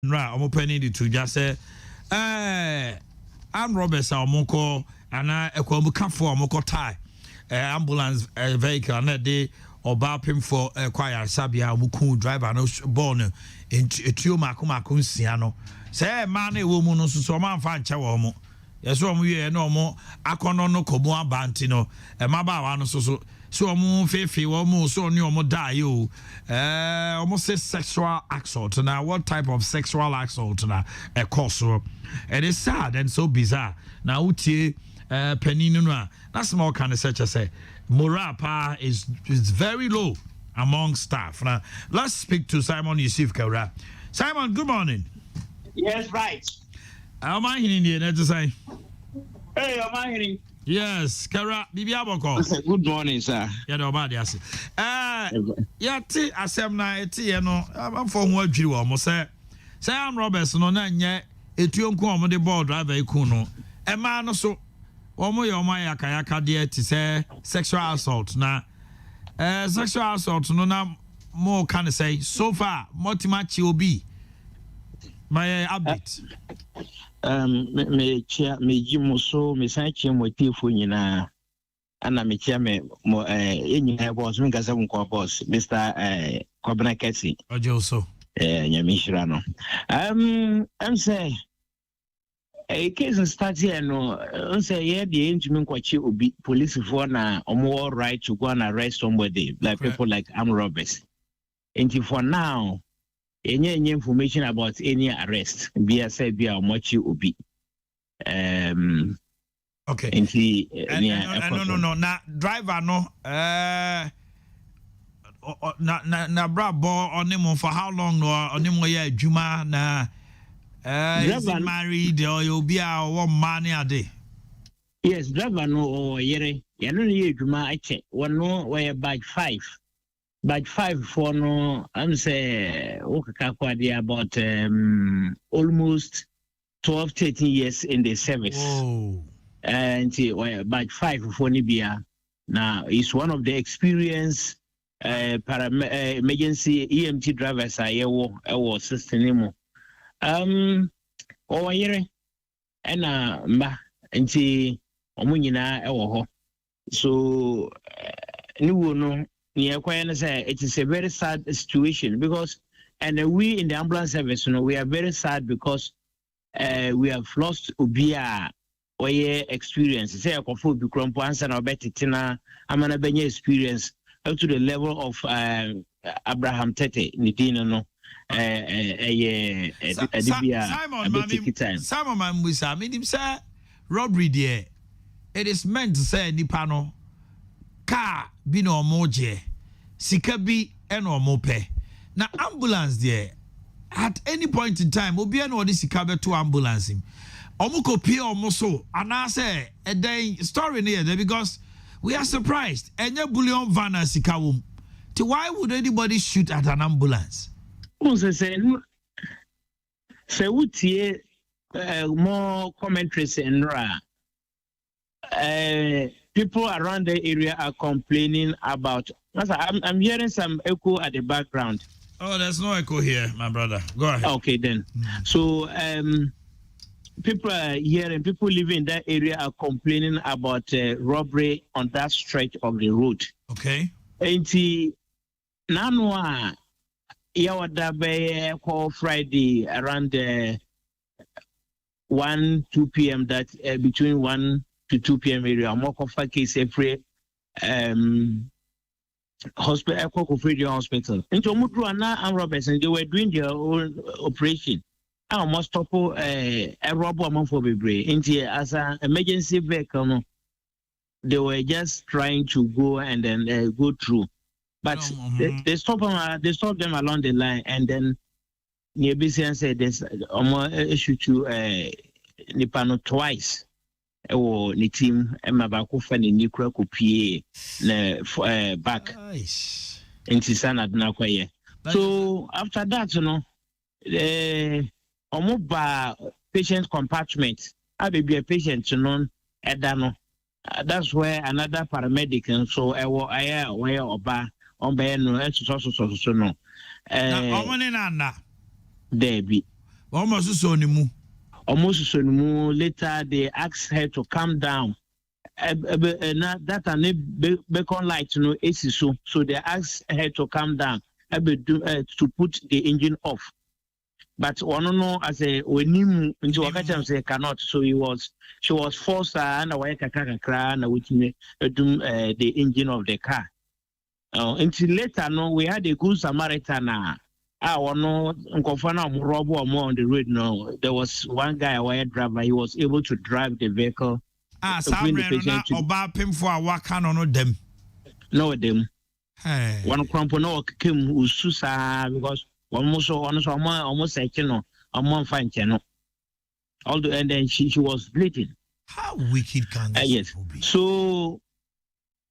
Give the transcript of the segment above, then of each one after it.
Right, I'm opening the to just say, I'm Roberts, I'm call, and I come for a tie, ambulance vehicle, and that day, or bapim for a choir, Sabia, Muku driver, no born in Tio Makuma Siano. Say, man, a woman, so man, find Chawomo. Yes, we no more. I can't no Koboa Bantino, and my bow, so more faithful, almost so new more die you. Almost say sexual assault. Now, what type of sexual assault now? A course, it is sad and so bizarre. Now, Uti Peninuna, that's more kind of such as say morale is very low among staff. Now, let's speak to Simon Yusuf Kara. Simon, good morning. Yes, right. How am I hearing you? Let's say, hey, am I hearing? Yes, Kara, Bibiaboko. Good morning, sir. Yeah, nobody has it. Yeah, asem na eti ye no, am for ho adwiri wo mo say Sam Roberts no na nye etuo nko o mo de board driver iku no. E ma no so wo mo ye o ma yakayaka de ti say sexual assault na sexual assault no na mo can say so far multimatch obi my update. Me jimu so me san chi mo tifo nyina ana me chia me mo enyina boss me gasa nko boss Mr. Kobna Kesi Ojo so nyamishira no am say case start here no say yeah the engine kwachi obi police for na omo right to go and arrest somebody like people like armed robbers and for now any information about any arrest be a say be a much obi okay no na driver no na brabo onimo for how long no onimo ya adwuma na is he married or you be a one man ade. Yes, driver no or yere ya no ye adwuma ache one no where badge 5 for no I'm say okay about almost 12-13 years in the service. Whoa. And badge 5 for Nibia now is one of the experienced emergency EMT drivers I was system or yere and mba nti omo nyina e wo ho so ni wo no it is a very sad situation because and we in the ambulance service we are very sad because we have lost obia oye experience say akofo bi krompo ansa na obetitina amana benya experience up to the level of Abraham Tete Nidino no Simon Mambusa meaning say robbery there it is meant to say nipa no car bi no moje sika bi eno mope na ambulance there at any point in time obi eno odi sika be to ambulance him omuko pie omoso ana say a day story near there because we are surprised enye bullion van and sika wom to why would anybody shoot at an ambulance say utie more commentaries in ra people around the area are complaining about. I'm hearing some echo at the background. Oh, there's no echo here, my brother. Go ahead. Okay, then. So, people are hearing, people living in that area are complaining about robbery on that stretch of the road. Okay. And now, call Friday around 1-2 p.m. That between 1 to 2 p.m. area, more cover case every hospital, hospital. Into Mudru and Roberts, and they were doing their own operation. I almost stop a robber among for Bibre. Into as an emergency vehicle, they were just trying to go and then go through. But they stop them along the line, and then near BCN said there's issue to Nipano twice. Or the team Mabako fan in Nikra Kupie back in Tisana Nakwaye. So after that, the patient compartment, I will be a patient to non Edano. That's where another paramedic and so I where Oba on Bayano so no. Debbie. Almost so ni mu. Almost so mu. Later they asked her to calm down. That and beacon light so they asked her to calm down to put the engine off. But one no as a when him into Wakacham say cannot, so she was forced and away kakakra and which the engine of the car. Until later no we had a good Samaritan no robo on the road. No, there was one guy, a white driver, he was able to drive the vehicle. Oba pim for a waka no them. No them. Hey. One crumple no came ususa because almost a month fine channel. And then she was bleeding. How wicked can this yes. be? So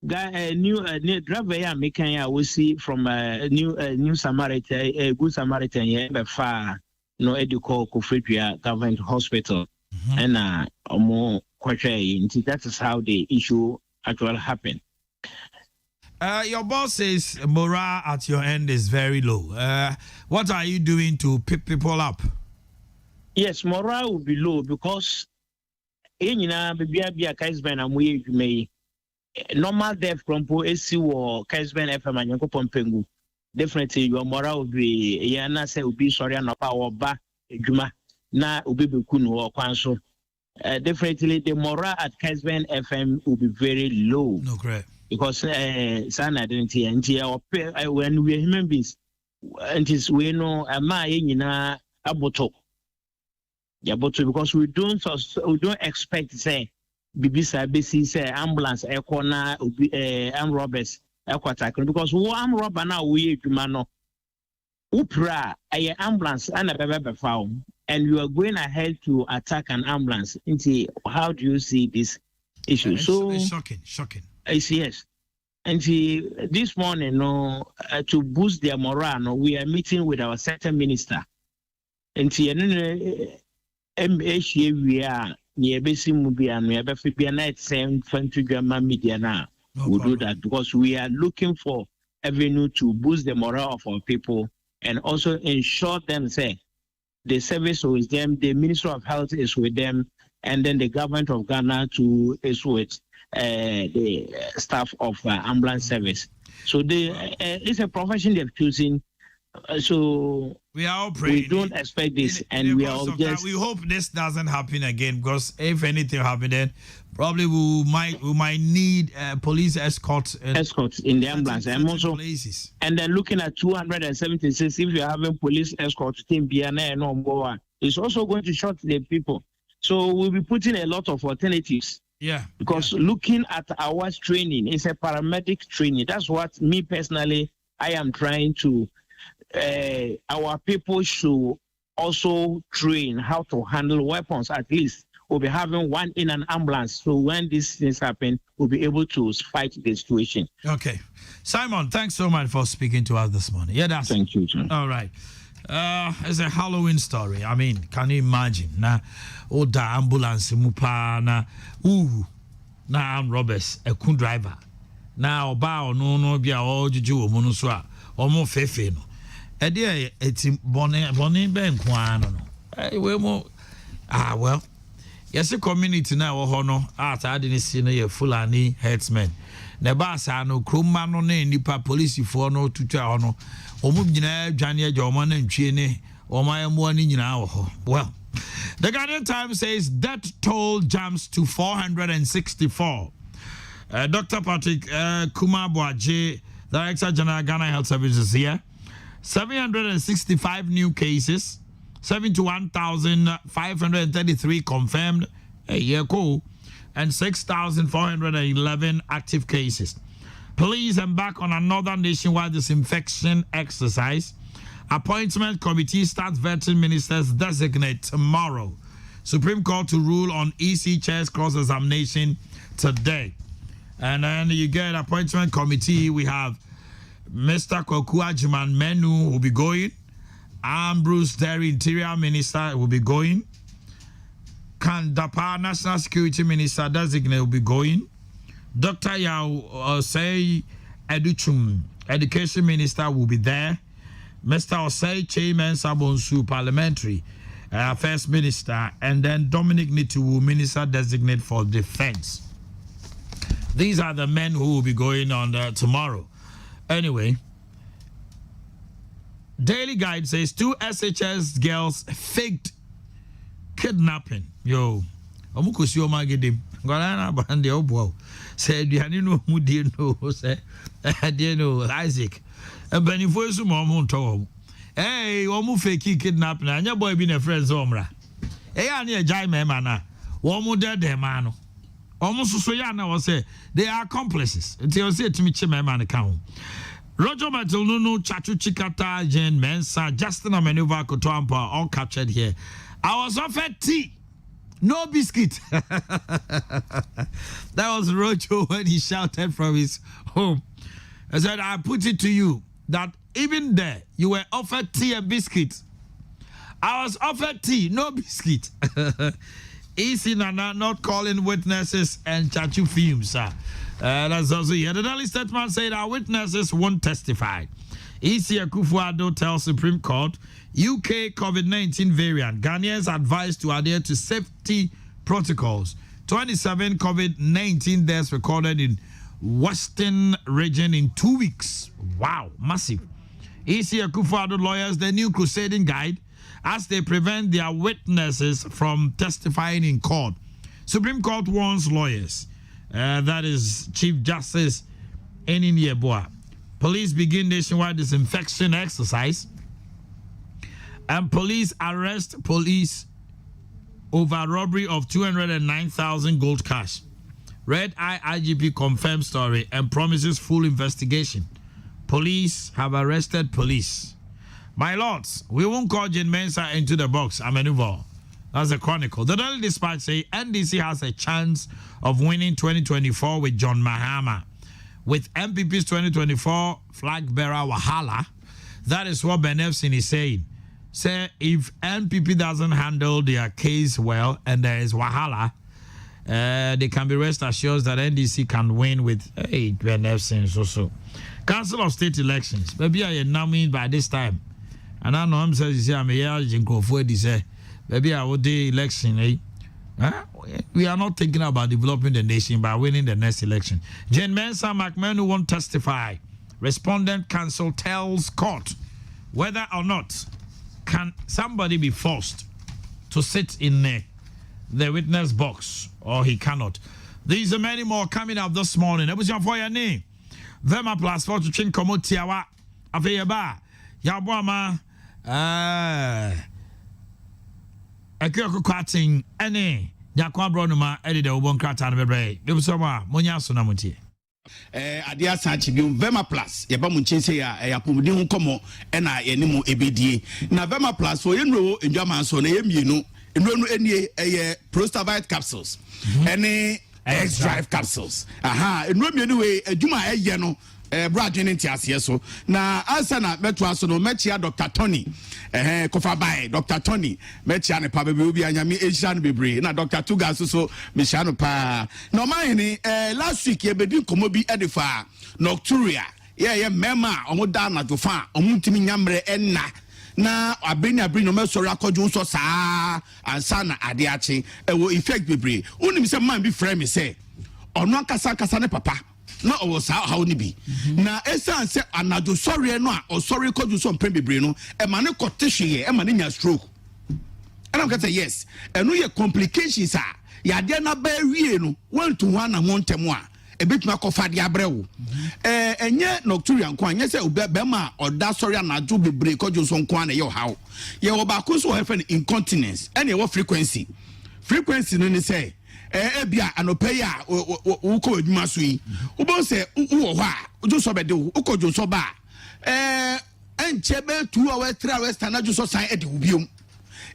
new driver making we see from new Samaritan good Samaritan but far no educate Kofredua Government Hospital and more that is how the issue actually happened. Your boss says morale at your end is very low. What are you doing to pick people up? Yes, morale will be low because normal death crumple AC or Kaisben FM and Yoko Pompengu. Definitely your morale will be yana say will be sorry and or ba juma na ubi kunu or kwanso. Definitely the morale at Kaisben FM will be very low. No, great. Because son identity and when we are human beings, and is we know a ma aboto. Because we don't expect say BBC BC say ambulance corner arm robbers attack because who arm robber now we no upra a ambulance and a baby found and you are going ahead to attack an ambulance. How do you see this issue? It's shocking. Yes. And this morning, to boost their morale, we are meeting with our sector minister. And MHA we are near Basi Mubi and we have a night same 20 Gamma media now. We'll do that because we are looking for avenue to boost the morale of our people and also ensure them say the service is them, the Ministry of Health is with them, and then the government of Ghana is with the staff of ambulance service. So it's a profession they're choosing. So we are all praying. We don't expect this, and we are just. We hope this doesn't happen again because if anything happens, then probably we might need police escorts in the ambulance and also places. And then looking at 276, if you're having police escorts, team BNA no more, it's also going to short the people. So we'll be putting a lot of alternatives. Yeah. Because looking at our training, it's a paramedic training. That's what me personally I am trying to. Our people should also train how to handle weapons. At least we'll be having one in an ambulance. So when these things happen, we'll be able to fight the situation. Okay. Simon, thanks so much for speaking to us this morning. Yeah, thank you, John. All right. It's a Halloween story. I mean, can you imagine? Na oda ambulance mupa na armed robbers a kun driver. Na oba no bia o juju omo no so a omo fefe no. E dey eti bone ben kwa no. We mo well. Yes, community na wo ho no ata de ne si no ye Fulani herdsmen. Na ba sa no kroma no na nipa police fo no tutu a ho no. Omo nyina dwane agya omo na ntwie ne omo emo ani nyina wo ho. Well, the Guardian Times says death toll jumps to 464. Dr. Patrick Kumabwaje, Director General Ghana Health Services here. 765 new cases, 71,533 confirmed a year ago, and 6,411 active cases. Police embark on another nationwide disinfection exercise. Appointment committee starts vetting ministers designate tomorrow. Supreme Court to rule on EC chair's cross-examination today. And then you get appointment committee. We have Mr. Kokua Jiman Menu will be going. Ambrose Derry, Interior Minister, will be going. Kandapa, National Security Minister designate, will be going. Dr. Yao Say Educhum, Education Minister, will be there. Mr. Osei Chairman Sabonsu Parliamentary First Minister, and then Dominic Nituwu, Minister Designate for Defense. These are the men who will be going on tomorrow. Anyway, Daily Guide says 2 SHS girls faked kidnapping. Yo, omukosi omagedim. Ngolana bande obo. Said you know who did know say Isaac. And benifo esu mo mo nto. Hey, omu fake kidnapping. Anya boy be na friends omra. Eh ani ejai me na. Omu de man no. Omu suso ya na was say they are accomplices. Until say to me che me man account. Roger Matilunu, Chachu Chikata, Jane Mensa, Justin Amenuva Kotoampa, all captured here. I was offered tea, no biscuit. That was Rojo when he shouted from his home. I said, I put it to you that even there, you were offered tea and biscuit. I was offered tea, no biscuit. Easy Nana not calling witnesses and Chachu fumes, sir. That's also here. The Daily Statement said our witnesses won't testify. Isi Akufo-Addo tells Supreme Court UK COVID-19 variant. Ghanaians advised to adhere to safety protocols. 27 COVID-19 deaths recorded in Western region in 2 weeks. Wow, massive. Isi Akufo-Addo lawyers the new crusading guide as they prevent their witnesses from testifying in court. Supreme Court warns lawyers. That is Chief Justice Enini Yeboah. Police begin nationwide disinfection exercise. And police arrest police over robbery of 209,000 gold cash. Red Eye IGP confirms story and promises full investigation. Police have arrested police. My lords, we won't call Jane Mensa into the box. Amenuva. That's the Chronicle. The Daily Dispatch say NDC has a chance of winning 2024 with John Mahama. With MPP's 2024 flag bearer Wahala, that is what Ben Efsin is saying. Say if NPP doesn't handle their case well and there is Wahala, they can be rest assured that NDC can win with Ben Efsin so. Council of State elections. Maybe I am now by this time. And I know I'm saying I'm here for say maybe I would do election, eh? Huh? We are not thinking about developing the nation by winning the next election. Jane Mensa McMahon won't testify. Respondent counsel tells court whether or not can somebody be forced to sit in the witness box or he cannot. These are many more coming up this morning. That was your for your name. Vema plus 4 to chin komotiawa. Aveyaba. Yabwama. Ekyo kwating ene yakwa bronuma edide obon krata no bebre de busoma monya so na mutie adia sanchi bi Vema Plus ye ba mu chinse ya yapomudi hu komo na ye ne mu ebedie na Vema Plus so ye nro ndwama so na ye mienu nro no enie ye Prostavite capsules ene X Drive capsules aha nro mienu we adwuma eye no Bradwin ntiase so na ansa na meto aso no mechia Dr. Tony kofa bai Dr. Tony mechia ne pa bebe obi anyame ehia no bebre na Dr. Tuga so mechia no pa no man ni last week ye bedi komo bi edifa nocturia ye mema omoda na jofa omutimi nyamre enna na abeni no mesori akoju so saa ansa na ade achi ewo effect bebre unim se man bi frame me say ono akasa ne papa no was how ni bi na esan se anado sorry no a sorry koju so mpem bebre no e ma ne kotehwe e ma ne nya stroke and I'm say yes enu ye complications a ya de na ba wie no 1 to 1 na montem a e betuma kofa de abrewo enye nocturia nko anye se be ma oda sorry anado bebre koju so nko na ye how ye wo ba ko so hefen incontinence and ye wo frequency no ni say ebia anope ya uko edwuma so yi ubon se wo ho a ojo so be de uko jo so ba enche be 2 hours 3 hours tanajo so san e de ubiom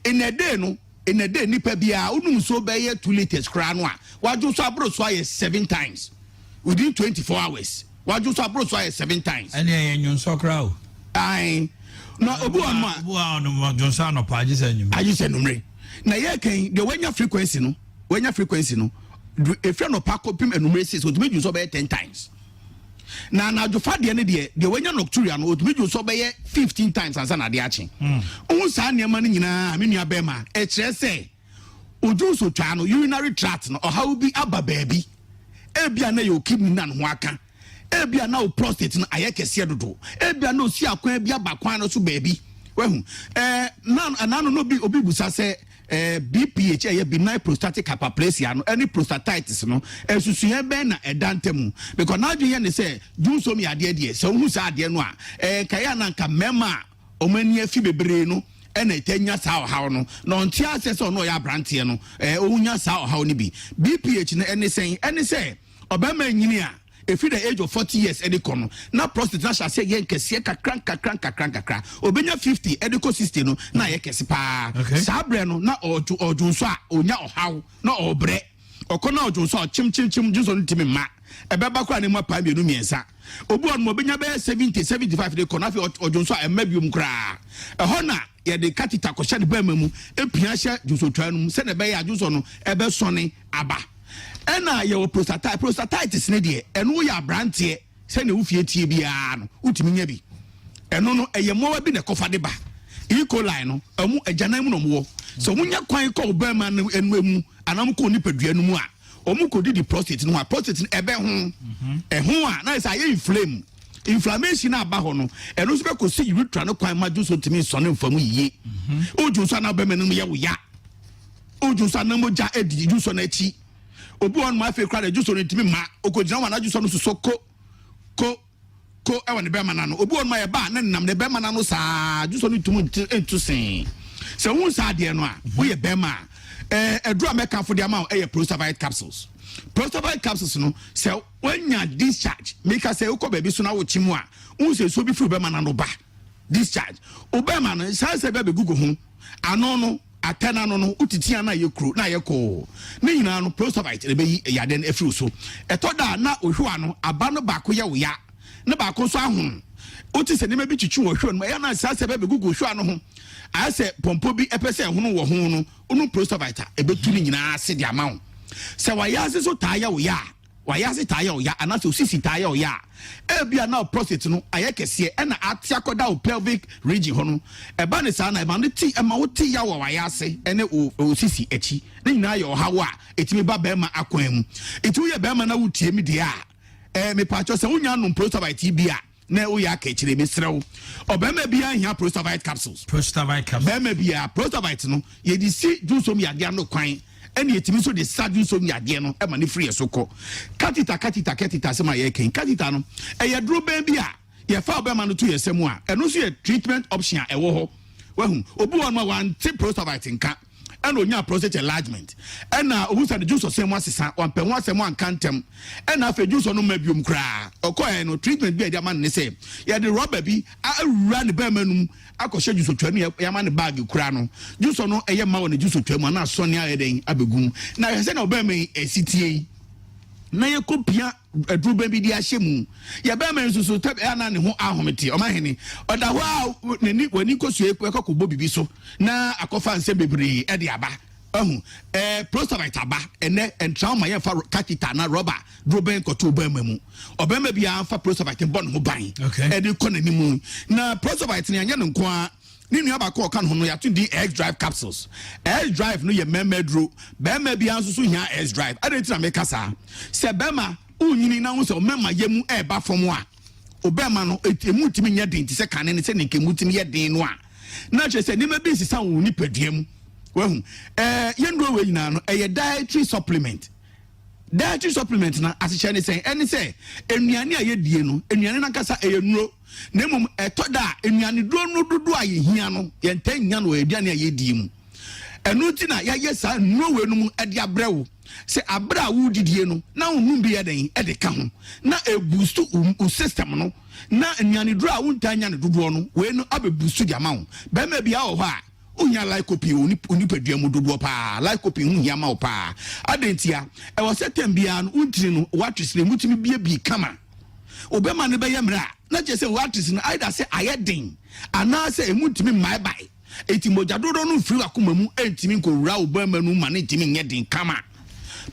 in a day nipa bia unum so be ye 2 liters kra no a wajo so abro so aye 7 times within 24 hours wajo so abro so aye 7 times ene enyon so kra o ai na obu anu ma jonsa no pa agise numre na ye kan de wanya frequency no if you no pack up him enumerate so to make you so by 10 times na adwofa de ne de wanya nocturia no otumi dwo so be 15 times ansa na de ache ohun sa nneema no nyina me nua be ma e kire se oju so twa no urinary tract no ohaw bi aba baabi ebia na yo kidney na no aka ebia na o prostate no ayekese dodo ebia na osi akwan bia bakwan no so baabi wehu nano no bi obi busa se BPH eye benign prostatic hyperplasia no any prostatitis no esusuye ben na edantemu because now you ne say do so me ade de so hu sa ade no a kaya na nka mema omani afi bebre no ena etanya sa ohaw no no nti ase so no ya brantie no ohunya sa ohaw ni bi BPH no ene say obama nyini a if you the age of 40 years edikono na prostate na shall say yen kese kakran obenya 50 ediko 60 no na ye kese pa sabre no na odunso a onya ohaw na obre okona odunso chim juso ntimi ma ebeba kwa ne mapa bienu miensa obu on obenya be 70 75 de kono afi odunso a emabium kra eho na ye de catheter ko hye de ba mamu epia hye juso twanum se ne be ya juso no ebe sone aba ena ye prostatitis ne de eno ya brantie se ne ufie tie bia no utimi nya bi eno no eye mowa bi ne kofa de ba E. coli no amu agyanan mu no mo so munya kwan ko ba ma no enu anam ko ni padua no mu a omu ko di prostate no a prostate ebe ho ho a na say inflammation aba ho no eno so be ko se urethra no kwan ma so timi so ne mfamu yiye oju so na ba ma no ye wo ya oju so na mo ja edi ju so na chi obi on ma fe kra de juso ntimi ma okojina wana juso no so ko ewa ne be ma na no obi on ma ye ba na nam ne be ma na no saa juso no tumu entu sen se won saa de no a wo ye be ma edura meka fo de ama e ye prostavite capsules no se wanya discharge make say uko baby so na wo chimu a won se so bi fru be ma na no ba discharge obema no saa se be gugu ho ano no atena no utitia na ye kro na ye ko ne nyina no prostavite be yaden afiri so etoda na ohwa no aba no ba ko ye wo ya ne ba ko so ahun uti se ne ma bi chichu wo hwe no ya na sa se be gugu hwa no ho ase pompo bi epese ehunu wo ho no unu prostavite ebetu ni nyina ase di amawo se wa ya ase so taya wo ya wa ya ase taya wo ya ana so sisi taya wo ya ebia na prostate no ayekese e na atiakoda o pelvic region ho no eba ne sa na eba ne ti ema wo ti ya wa ya ase ene o sisi echi ne nyina ya ohawo a etimi ba be ma akwan mu etu ye be ma na wutie mi dia me pa cho se wonya no prostavite bia na o ya ka kire mesrew obema bia hia prostavite capsules bema bia prostavite no ye di si dunsom ya dia no kwan ene yetimi so de sadu so mi ade no e ma ne free soko katita se ma ye ken katita no e ye dro ben bia ye fa obema no to ye semu a eno so ye treatment option e wo ho wahu obu won ma wan ti prostavite nka ena onya prostate enlargement ena obusa de juice osem asesa wanpɛ ho asem ankantem ena afa juice no mabiom kra okoye no treatment bi ade man ne se ye de rubber bi awura ne ba manum akɔhye juice otwanu ya ma ne bag kra no juice no eye ma won juice otwamu na so ne ayeden abegum na ye se na oba man esitie na ye kopia adruba bi di ahyemu ye ba man susu tab na ne ho ahomete o ma hene oda ho nani wani kosue ekɔkɔbɔ bibi so na akɔfa nsɛ bebre e de aba prostavite aba ene entrauma ye fa catheter na rubber droben koto ba mamu obema bia fa prostavite bon ho ban e de konani mu na prostavite ne anya ne nko a ni nua ba ko kan ho no ya to di X drive capsules X drive no ye memedro bema bia nso so hia X drive adenti na meka sa se bema unyini na ho se mema yemu e ba fom a obema no emu timi nya den ti se kan ne se ne kemu timi ye den no a na che se ni ma bi sisa wo ni paduam wahu yendro we nyina no e dietary supplement na asiche ne sen ene se enuane a ye die no enuane na kasa eyenuro na mum etoda enuane duro no dudu a ye hia no ye ntanya no eduane a ye die mu enu ti na ya ye sa nuro we no mu e de abrewo se abra wo didie no na onum bi ye den e de ka ho na e boost u system no na enuane duro a wo ntanya ne dudu no we no abe boost di ama ho be ma bia wo ho a unya lycopene oni padua mu dodo pa lycopene hu hiama pa adentia e wo setem bia no untiri no watrisle mutimi bi kama obema ne be yemra na je se watris no either say ayedin ana say emutimi mai bai etimoja dodo no firi akoma mu entimi nkowura obema no ma ne entimi nyedin kama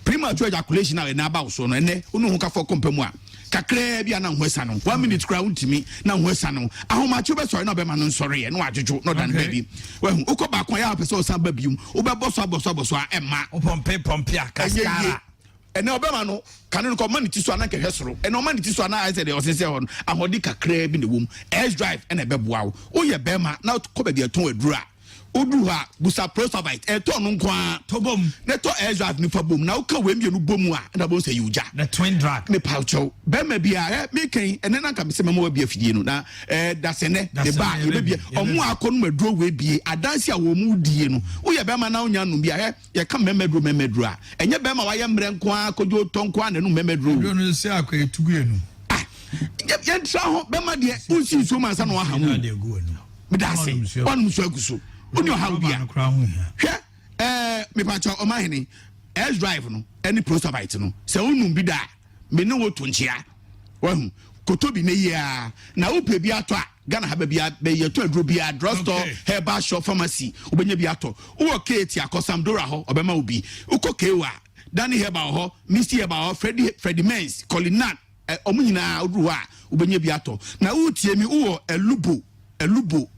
premature ejaculation na ba so no ene onu hu ka for kompamu a kakra bi ana hwesa no 1 minute kra untimi na hwesa no ahomache be sorry na be ma no sorry no adwojo no dan baby wahu ukọ ba kon ya pese o san ba bium wo be boso a emma o pompe a kaskara ene obema no kanu no man ti so ana kehwe soro ene man ti so ana I said the osese ho no ahodi kakra bi ne wom S drive ene be boa wo ye be ma na ko ba bi aton adura odu ha busa prosovite eto no nko a tobom ne to S drive ni fa bom na wo ka we mienu bom a na bo say yuja the twin drag ne paucho be ma bia me kan ene na ka me se me mo bia fidie no na dasene de ba ye bia omo akonu maduro we bie adanse a wo mu die no wo ye be ma na onya no bia ye ka memeduro a enye be ma wa ye mre nko a kojo tonko a na no memeduro no se akwa etugu enu ye ntra ho be ma de unsi so man sa no ha mu me da se wonu so aguso oni o ha bia hwe me pacho o ma hene S drive no any prosovite no se unum bi da me ne wo tonchia wahu kotobi ne ya na wo pe bi ato a Ghana ha bia be ye to aduro bia drugstore herbal shop pharmacy obenya bi ato wo keti akosam dora ho obema obi uko kewa Danny herbal ho Misty herbal ho Freddy Mens Colinan omunyina oduru a obenya bi ato na wo tie mi wo elubo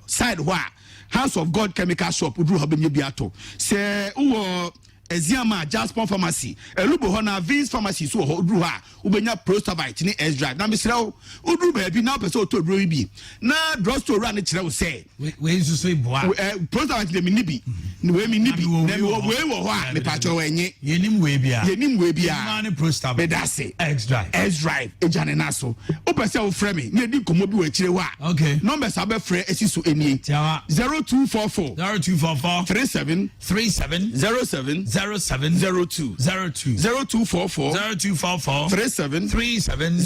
side ho a House of God chemical shop oduru ho obenya bi ato se wo Eziama Jaspon Pharmacy elubo ho na Vince Pharmacy so ho oduru ha ubenya prosovite ni S drive na misra wo oduru ba bi na pese otoduro bi na drugstore ra ne kire wo say we so boa prosovite le minibi ni we minibi na we wo ho a me pacho wenye yenim we bia na ne prosovite be da say S drive ejane na so o pese wo frɛ me na edi komo bi wo kire wo a okay numbers abe frɛ esiso enie 0244 37 07 02 0244 37 07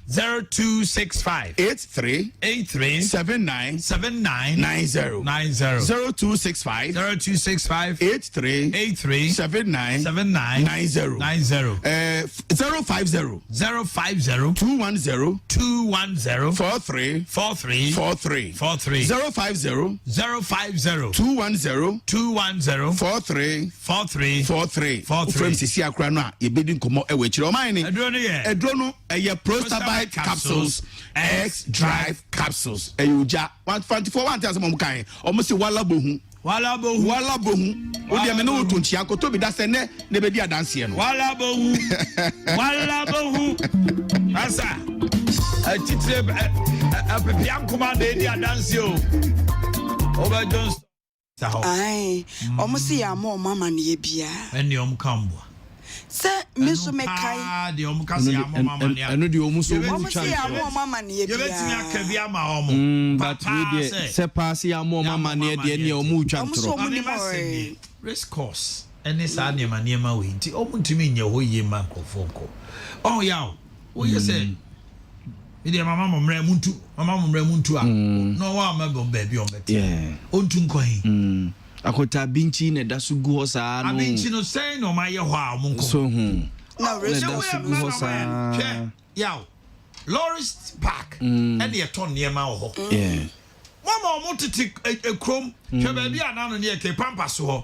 0265 83 79 90 0265 83 79 90 050 210 43 050 210 43 from sisi akra no a ye bedi nkomo e we kire o man ni edro no ye prostabite capsules X drive capsules eyoja 124 one time mo kan o mo se wala bohu o dia me no to ntia ko to bi da se ne bedi adanse no wala bohu asa atitire apiam command e di adanse o Oba Jones ai omusi ya mo mama ne bia eni omkambo se me so me kai de omkase ya mo mama ne eno de omuso omusi ya mo mama ne bia ye betimi akabia ma omo but we de se pass ya mo mama ne de ne omu twa ntro risk course eni sa ne ma we nti omuntimi nya ho ye ma kofonko oh ya o ye se Idi mama momre muntu a no wa ma bo baby on beti ontu nkohin akota binchi ne dasu gu ho saa no abinchi no say no ma ye ho a monko so na dasu gu ho saa yaw Lorist Park and ye ton near ma ho mama omotiti ekrom hwe ba bi ana no ne ke pampas ho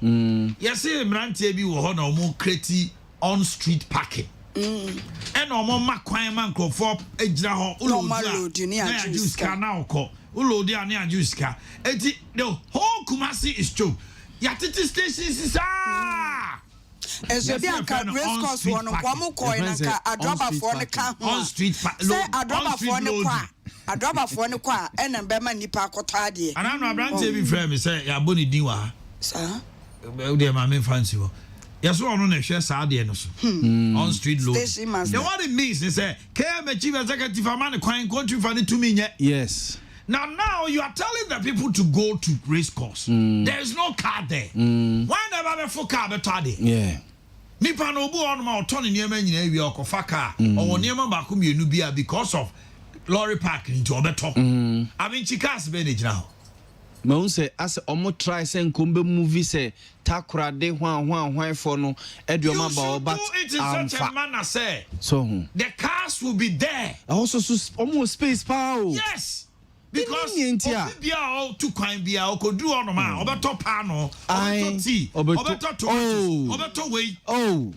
ye se mrantie bi wo ho na omo kreti on street parking and no more makwan man crofop ejira ho ulodi ni juice ka na okọ ulodi ani juice ka eti the whole Kumasi is choked yatiti stations is Ezo bi anka race course won kwa mo coin anka adroba for ne ka ho on street say adroba for ne kwa ena be ma nipa akota ade ana no abrante bi frame me say ya boni din wa sa de ma me fancy wo yes one no hwe sa de no so on street load the what it means is say KM chief executive amane kwan country for the to me yes now you are telling the people to go to race course there is no car there why never be for car better there yeah nipa no obu on ma oton niema nyina wi okofa car or niema ba ko mienu bia because of lorry park into obeto I mean chikas be ne gina ma unse as omo try say nkombe movie say takura de hwan for no eduoma ba but it is such a manner say so the cars will be there also almost space power yes because bia o to kwan bia o kodu ono ma obeto pano obeto tea obeto tomatoes obeto wei now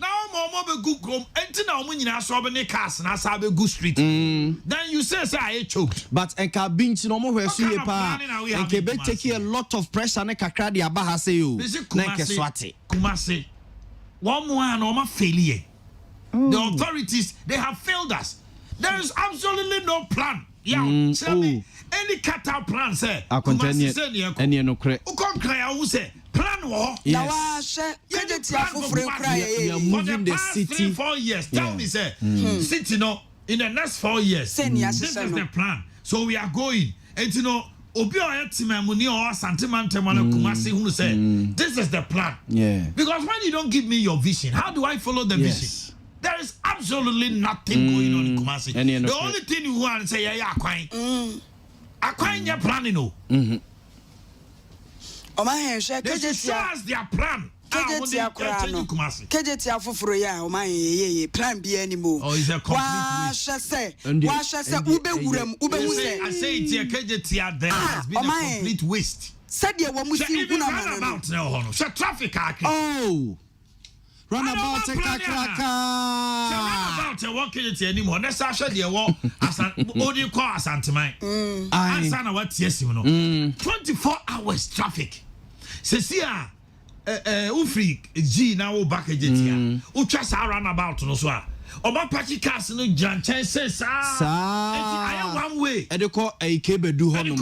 mo be go krom enti na omo nyina so be ne cars na sa be go street then you say I choked but enka binch no mo hweso ye pa enke be take a lot of pressure na kakra de aba ha say o na enke swate Kumasi one more no ma failure the authorities they have failed us. There is absolutely no plan. Yeah, tell me any cut-out plan, say. I continue. Any no credit. Who come cry? Who say plan war? Yes. We are moving the city 4 years. Tell me, say, city no in the next 4 years. This is the plan. So we are going. And you know, Obi Oyetima Muni or Santiman Temana Kumasi who say this is the plan. Yeah. Because when you don't give me your vision, how do I follow the vision? There is absolutely nothing going on in Kumasi. The only thing you want to say, yeah, Aquine. Aquine, you're planning, no. Oh, my hand, they show us their plan. Kejetia fufuro ya o man ye plan be anymore. Oh, is a complete wash say ube wuram ube hu say I say it here Kejetia there has been a complete waste. Said the woman see guna about now. So traffic oh. Runabout Kakraka. Runabout a walk anymore. Let's actually the walk as an audio call as Antimai. I what yes, you know. 24 hours traffic. Cecia Ufri G now back again here. Uchas are runabout no so. Oba party cars no Jan says I am one way. Ediko a cable do hono.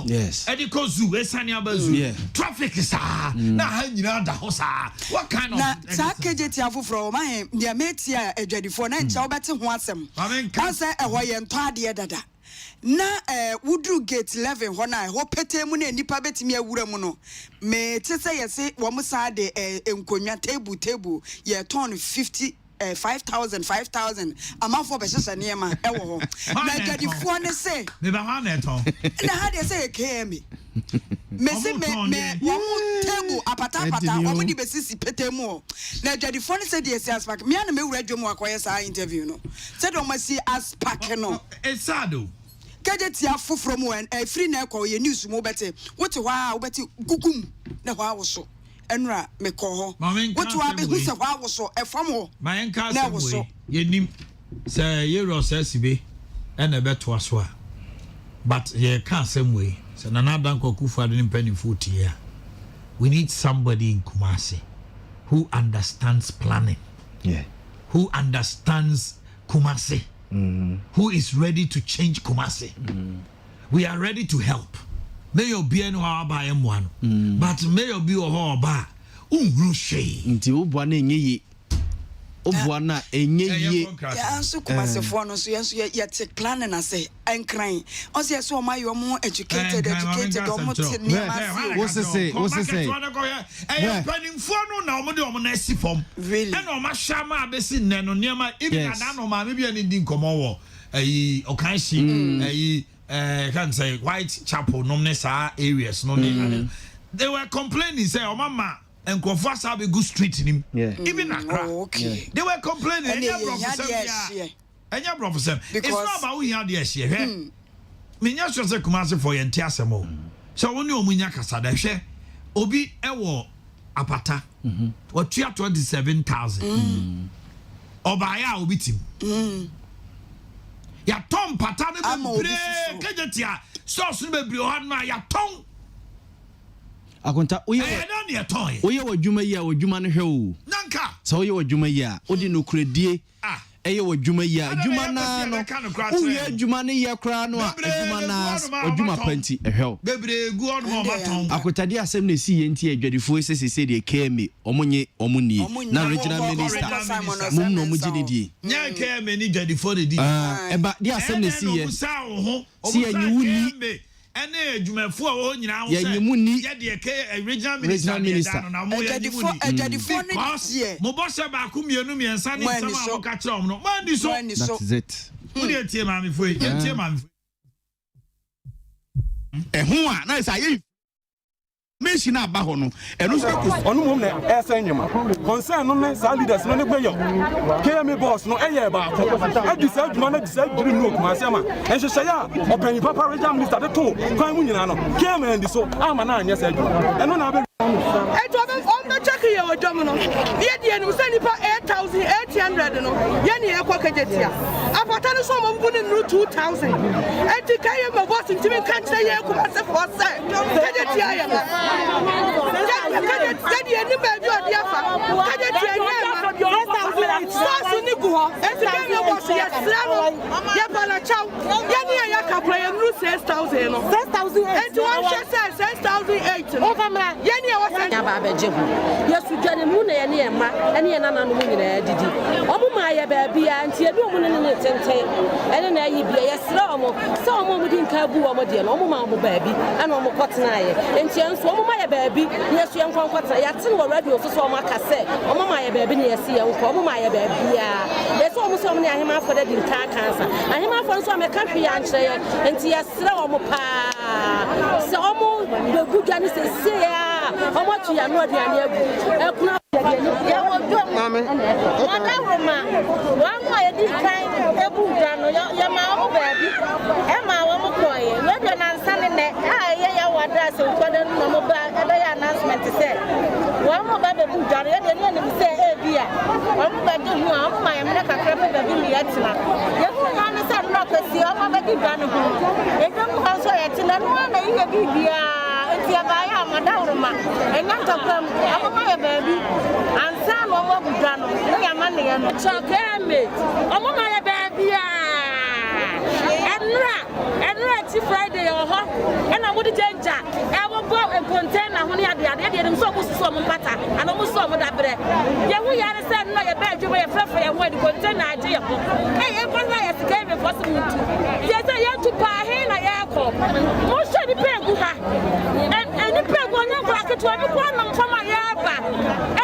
Yes. Ediko zoo, Esania Bazu. Traffic is now hanging out the house. What kind of Kejetia from my dear mate here a dready for 9 chow better wansem. I say a Hawaiian party dada. Na Woodru Gate 11 when I hope Petemune and Nipa Betimia Wuramuno. Me Tessa say Wamusa de Enconia table, ye turn 5,000 amount for person near my ewo. Like the phone say, never had it all. And how they say, KM. Messi me table apata omudi besisi petemo. Na the phone said yes as pack. Me and me read you more quiet interview no. Said on my see as pack no. It's sad. Kejetia fu from when a free na call your news mo bete. What wa beti gugum na wa so. Enra me ko ho what wa be hu se wa wo so e fam ho my enka say ye nim say ye ro say sibe e na beto aso a but ye can same way say nana dan kokufu ade nim pani 40 year we need somebody in Kumasi who understands planning, who understands Kumasi, who is ready to change Kumasi. We are ready to help. May you be no aba M1, but may you be o ba ungrushe nti obuana enye obuana enye ye ya so Kumasi for no so ya take planning na say enkran o say so my you more educated o mo te ni ma what's say eh planning for no na o mo de o mo na si form really and o ma sha ma be si nne no niam even na no ma me bia ni din komo wo okan shi can't say Whitechapel, Nomnesa areas, no. They were complaining, say, oh, mama, and Kofas have a good street in him. Even Accra. Okay. They were complaining, and your professor. It's not about we had the year. Minya should say, Kumasi for your Tiasamo. So when you Munya Casada, Obi Ewo Apata, or 27,000. Obaya Obi Tim. Ya tom patane be kejetia sauce be bri o hanma ya tom akonta oye na ne ton oye wadwuma yi a wadwuma no hwe o nanka so oye wadwuma yi a odi no kredie eye wadwuma yi a adwuma na no oye adwuma ne ye kra no a adwuma na wadwuma panti ehwe bebre gu on mo maton akota de asem na si ye nti adwadifo sese de KM omonye omunie na regional minister mum no mugine die nya KM ni adwadifo de di eba de asem na si ye si ye wuni ene adwumafo a wo nyina wo se ye de ke regional minister na mo ye adwadifo ne mo bo se ba ku mienu miensa ne nsama wo ka kire no mani so that's it wo de tie ma me foi ye tie ma me ehun a na say mention aba ho no eno so onu mum na esa nyema concern no me sa leaders no ne gbeyo KM boss no eye ba ko adisa adwuma na adisa diri no kuma se ma enhyehyɛ ya opanyi papa regional minister de to kwan mu nyina no KM ndi so ama na anya sa adwuma eno na be eto on the check here o dom no ye die no se nipa 8800 no ye ne ekwa kajetia afata no so mo bu ne 2000 enti kaye ma boss ntimi kan kire ye kuma se for say kajetia ye no kajetia ni ba bi odi afa kajetia ye ma so ni gu ho enti kaye me boss ye sra no ye bala chaw ye ne ya kapra ye 6000 no 6000 enti won hwe say 6008 no ye ne Yaba bejebu yesu dwane mu na ye ne ema ene ye nana no mu nyina didi omo ma ye ba bia nti edu omo ne tenten ene na yi bia ye sra omo se omo mu di nka bu omo de no omo ma omo ba bi ana omo kotena ye nti enso omo ma ye ba bi yesu ye nkwankota ya tin wo radio so omo aka se omo ma ye ba bi ne ye se ye nko omo ma ye ba bia yesu omo so omo ne ahema afọ de nka kansa ahema afọ nso me ka hwe ya nkyere ye nti ye sra omo pa se omo begu dwane se se ya omo tu ya no aduane agu ekuna ya wo dwo mame wada roma wanwa ye di kan ebu da no ya ma omo baabi e ma wo mo koye we de na nsane ne ye ya wada se kwada no mo ba e be ya announcement se wo mo ba be bu da ye de ne ni se e bia wo mo ba de hu a mo ma ye me kakra be baabi mi yatina ye hu na ne sa no kwesi o mo ba di da no hu e de mo so ye tina no na ye bibia tia ba ya madawruma enyantakam amama ya baby ansa no mo budwa no ya ma ne ya no chokeme amama ya baby enra ti Friday ho ena mo di jenja e wo bo container ho ne ade de dem so mo so mo pata ana mo so mo dabre ye hu ya ne se no ya ba adwo ye frefa ye ho di container ade ye ho e ko na ya sika me fosu mutu ye se ye tu pa he na ye ko mo so di pegu ha ni pegu nya kwa ketu abi kwa na mfama ya ba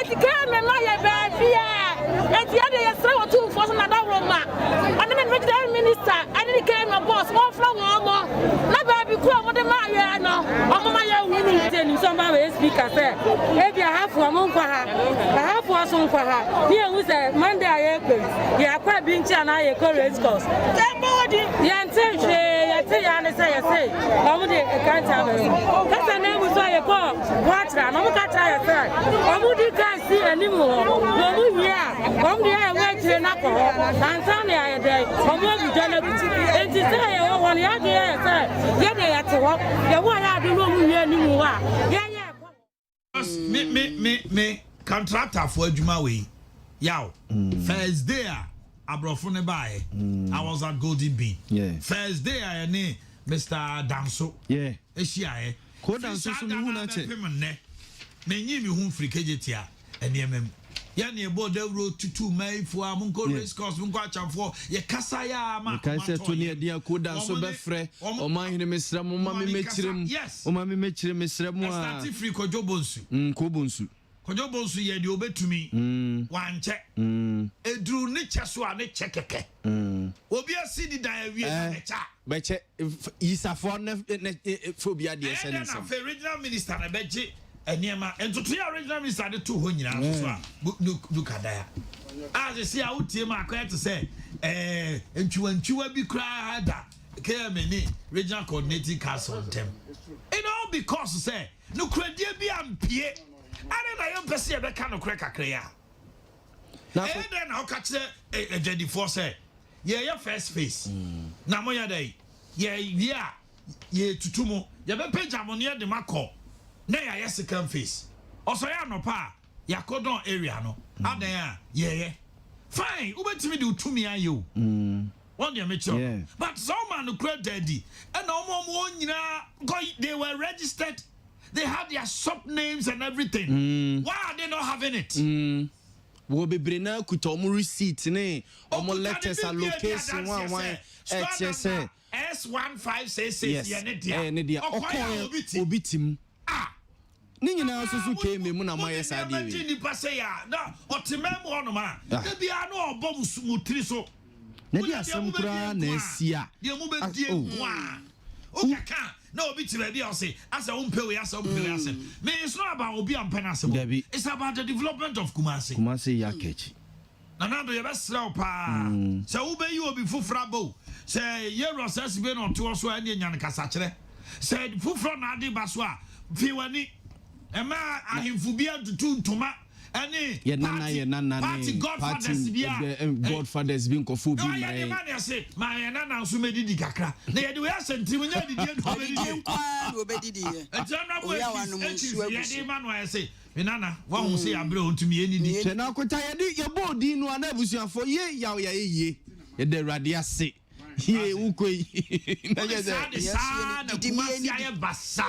etika me na ye ba bia etia de ye sre wo tu fosu na da roma ana me regional minister ani ke my boss mo flo mo na ba bi ku mo de ma ye no omo ma ye wini de ni so ba we speaker say e bia hafu mo nkwa ha hafu aso nkwa ha ni e hu say Monday aye pe ye akwa bi nchi ana ye ko race course temodi ye ntehwe ye te ya ne say ye say omo de kan ta me kasa na mu so ye ko watra no mo ka tra ye say omo di ka si animu omo hia omo de ya we je na ko ansa ne aye de omo bi jana bi enti say ye won ya de ye say ye de ya te wo ye wo ya de no mu hia animu wa me contractor for adwuma we yaw first day abrofo ne bae I was at Golden Bean first day ne Mr. Danso ehia ko Danso so hu na che me nyi mi hu free kejetia enemem ya ne ebo da road tutu mai fo amunko race course munko achamfo ye kasa ya ma kan se to ne dia ko Danso be frɛ o ma hene mesra mo ma me mekirem o ma me mekirem mesra mo a start free ko jobonsu ko bonsu Kojobonsu ye de obetumi wanche edru ni cheso a ne chekeke obi asidi dan awie na cha beche isafo ne phobia de sense na fe regional minister na beje eniema entutu ya regional minister de to ho nyina so a dukadaya as see a utie ma akwa to say entwuantwa bi kra da KMN regional coordinating council them it all because say no credit bi ampie I don't know if you ever can crack a clear. Now, then I'll catch a Jedi force. Yeah, your first face. Now, my day. Yeah, to Tumo. You have a page ammonia de Marco. Nay, I second face. Also, I no pa. Ya cordon area no. Out there, yeah. Fine, who bet me do to me and you? One year, Mitchell. But someone who cried daddy. And no more, they were registered. They had their sub names and everything. Why are they not having it? Wo be brena kuto mu receipt ne omo letters and location one S1566 ne dia obitim ni nyina susu keme mu na maye sade we ni pase ya na otimem wono ma de bia na obom mutiri so na dia asem kura na asia de mu be die kwa o kaka no obi tibedi o say asa umpe we asa umpe we asa me it's not about obi ampena asa it's about the development of Kumasi ya kechi nanado ye besra pa se wo be yi obi fufra bo se ye process be no to so ane nya nkasa kire se fufra na ade ba so a fi wani ema ahimfu bia tutu ntoma any party godfathers being kofu bi my man say my nana so medidi kakra na ye de we asentim nya didi ndo obedidi ye ye de man wa say me nana wa hu say abre ontumi enidi se na kota ye de ye bodi no ana abusuafo ye ya ye de rade ase ye ukoi na ye de na Kumasi aye basa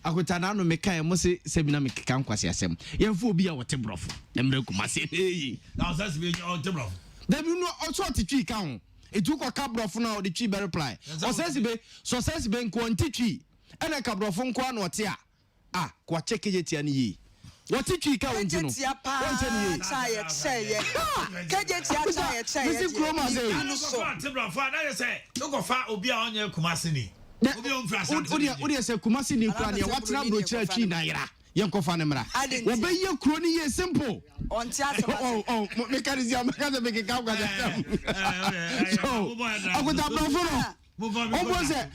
akota na no meka e mo se semina mekeka nkwase asem yemfo obi a wote brofo emre Kumasi eyi na so se be wote brofo da bi no o so titwi ka ho etu ko ka brofo na o de twi be reply o se se be nko ntitwi ene ka brofo nko na ote a kwa check jetia ni yi wote twi ka won tino won tini yi cha ye cheye kejetia cha ye cheye misi kroma ze anu so wote brofo na ye se no go fa obi a onye Kumasi ni Odi se Kumasi ni kwa ne watena bro chira twi na yira yenkofa ne mra obeye kro ni ye simple on tiasa oh mekanizia mekaze mekeka kwa jam so akuta brofo no oboze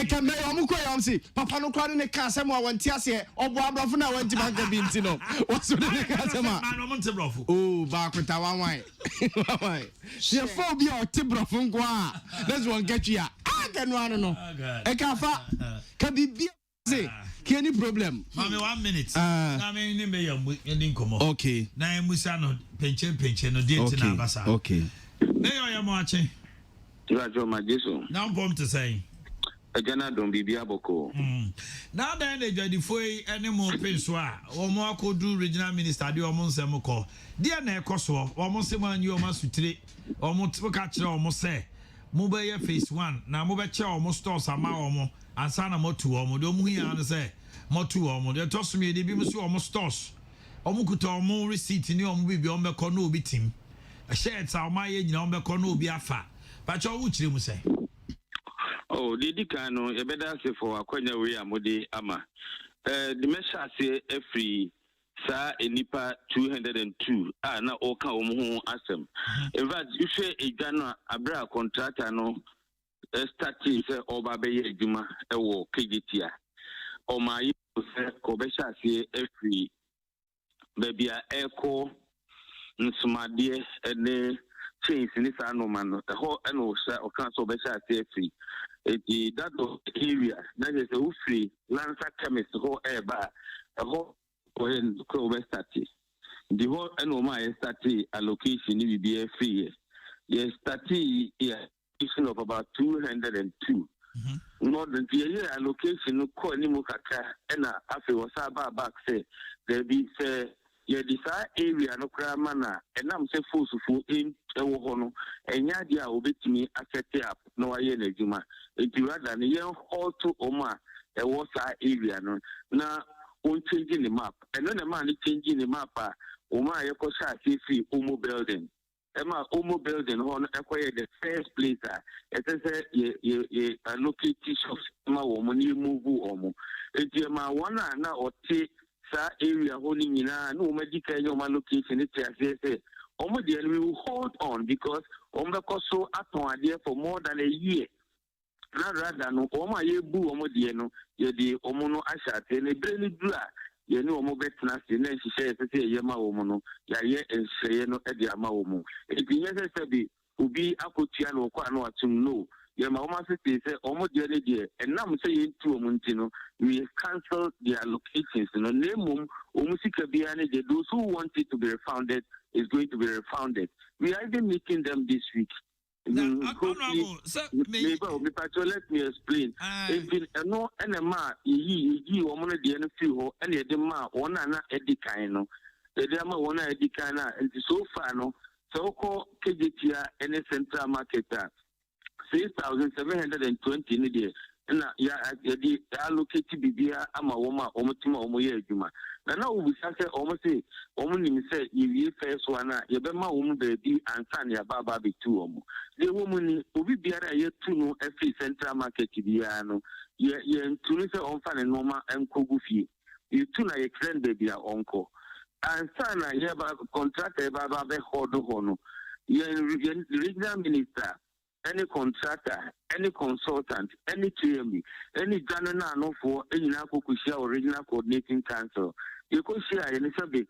ekame omuko ya omsi papa no kwa ne ka asem a wonti ase obo abrofo na wanti banka bi ntino woso ne ka asem a no monte brofo oh ba akuta wanwan ye fo bi o te brofo nkwa let's one get you no e ka fa ka bibia say any problem mama 1 minute na me ni me yam ni nkomo okay na emusa no penche no die nti na basa okay na yo yam ache Rajo Majeso na mbom to say Ejana don bibia boko na dan de jadifoi ene mo penso a wo mo akodu regional minister de o mo nsem ko de na ekoso wo mo se man yo masutire wo mo ka kire wo mo se mo be ye phase 1 na mo be che wo mo stores ama wo mo ansa na mo tu wo mo de mo hia na se mo tu wo mo de to so me de bi mo so wo mo stores wo mo kuta wo mo receipt ni wo mo bibi wo me ko na obi tim a shirt a ma ye nyina wo me ko na obi afa ba che wo kire mu se oh didi kanu e beda se for akwanya we amode ama the measure say every sa enipa 202 na oka omo asem in fact you say ejana abra contractor no starting say oba be ejuma e wo kegitia o ma yi say ko be sha say every baby a echo nsumade ene change ni sa no man no ho eno say o kan so be sha say free that area that is a free lancer chemist ho eba ho when ko be started the whole enoma started allocation ni be free yes started of about 202 more than the year allocation ko ni mo kaka na afi was back say there be say ye this area no kra mana enam say full in ewo ho no enya dia obetimi set up no aye na adwuma enti rather ne ye hold to oma ewo sa area no na on changing the map and then the man changing the map oma ye ko sha fi omo building ema omo building on acquire the first place it is ye allocate shops ma wo mo ni move omo enti ma wana na oti sa area holding nyina no medical your location it say omo dey we will hold on because omo ko so aton ade for more than a year rather no omo ye bu omo dey no ye di omo no ashate ne breni dura ye ni omo betna se na hihye se ye ma omo no ya ye enhye no e di ama omo e bi ye se bi obi akotua no kwa no atum no ye ma omo se say omo dey ne dey enam se ye ntu omo nti no we cancel their allocations no nemum omo sika bia ne dey those who want it to be refounded is going to be refounded. We are even meeting them this week. Honorable, sir, let me explain. If no enema, ye woman the NFU, any of them, one and edicano, the Dama one edicana, and so far no, so called KGTR, any central marketer, 6,720 in a day. na ya di allocate bibia ama woma omutima omoye adwuma na wo bisa se omo se omo nim se ye first one na ye be ma omo baby ansa na ya baba be tu omo de wo mu ni obi biara ye tu no every central market bia no ye ntuni se onfa ne noma enkogu fie ye tu na ye trend baby a onko ansa na ye ba contract e baba be hodo hono ye regional minister, any contractor, any consultant, any TMB, any general for any original coordinating council. You could share any subject.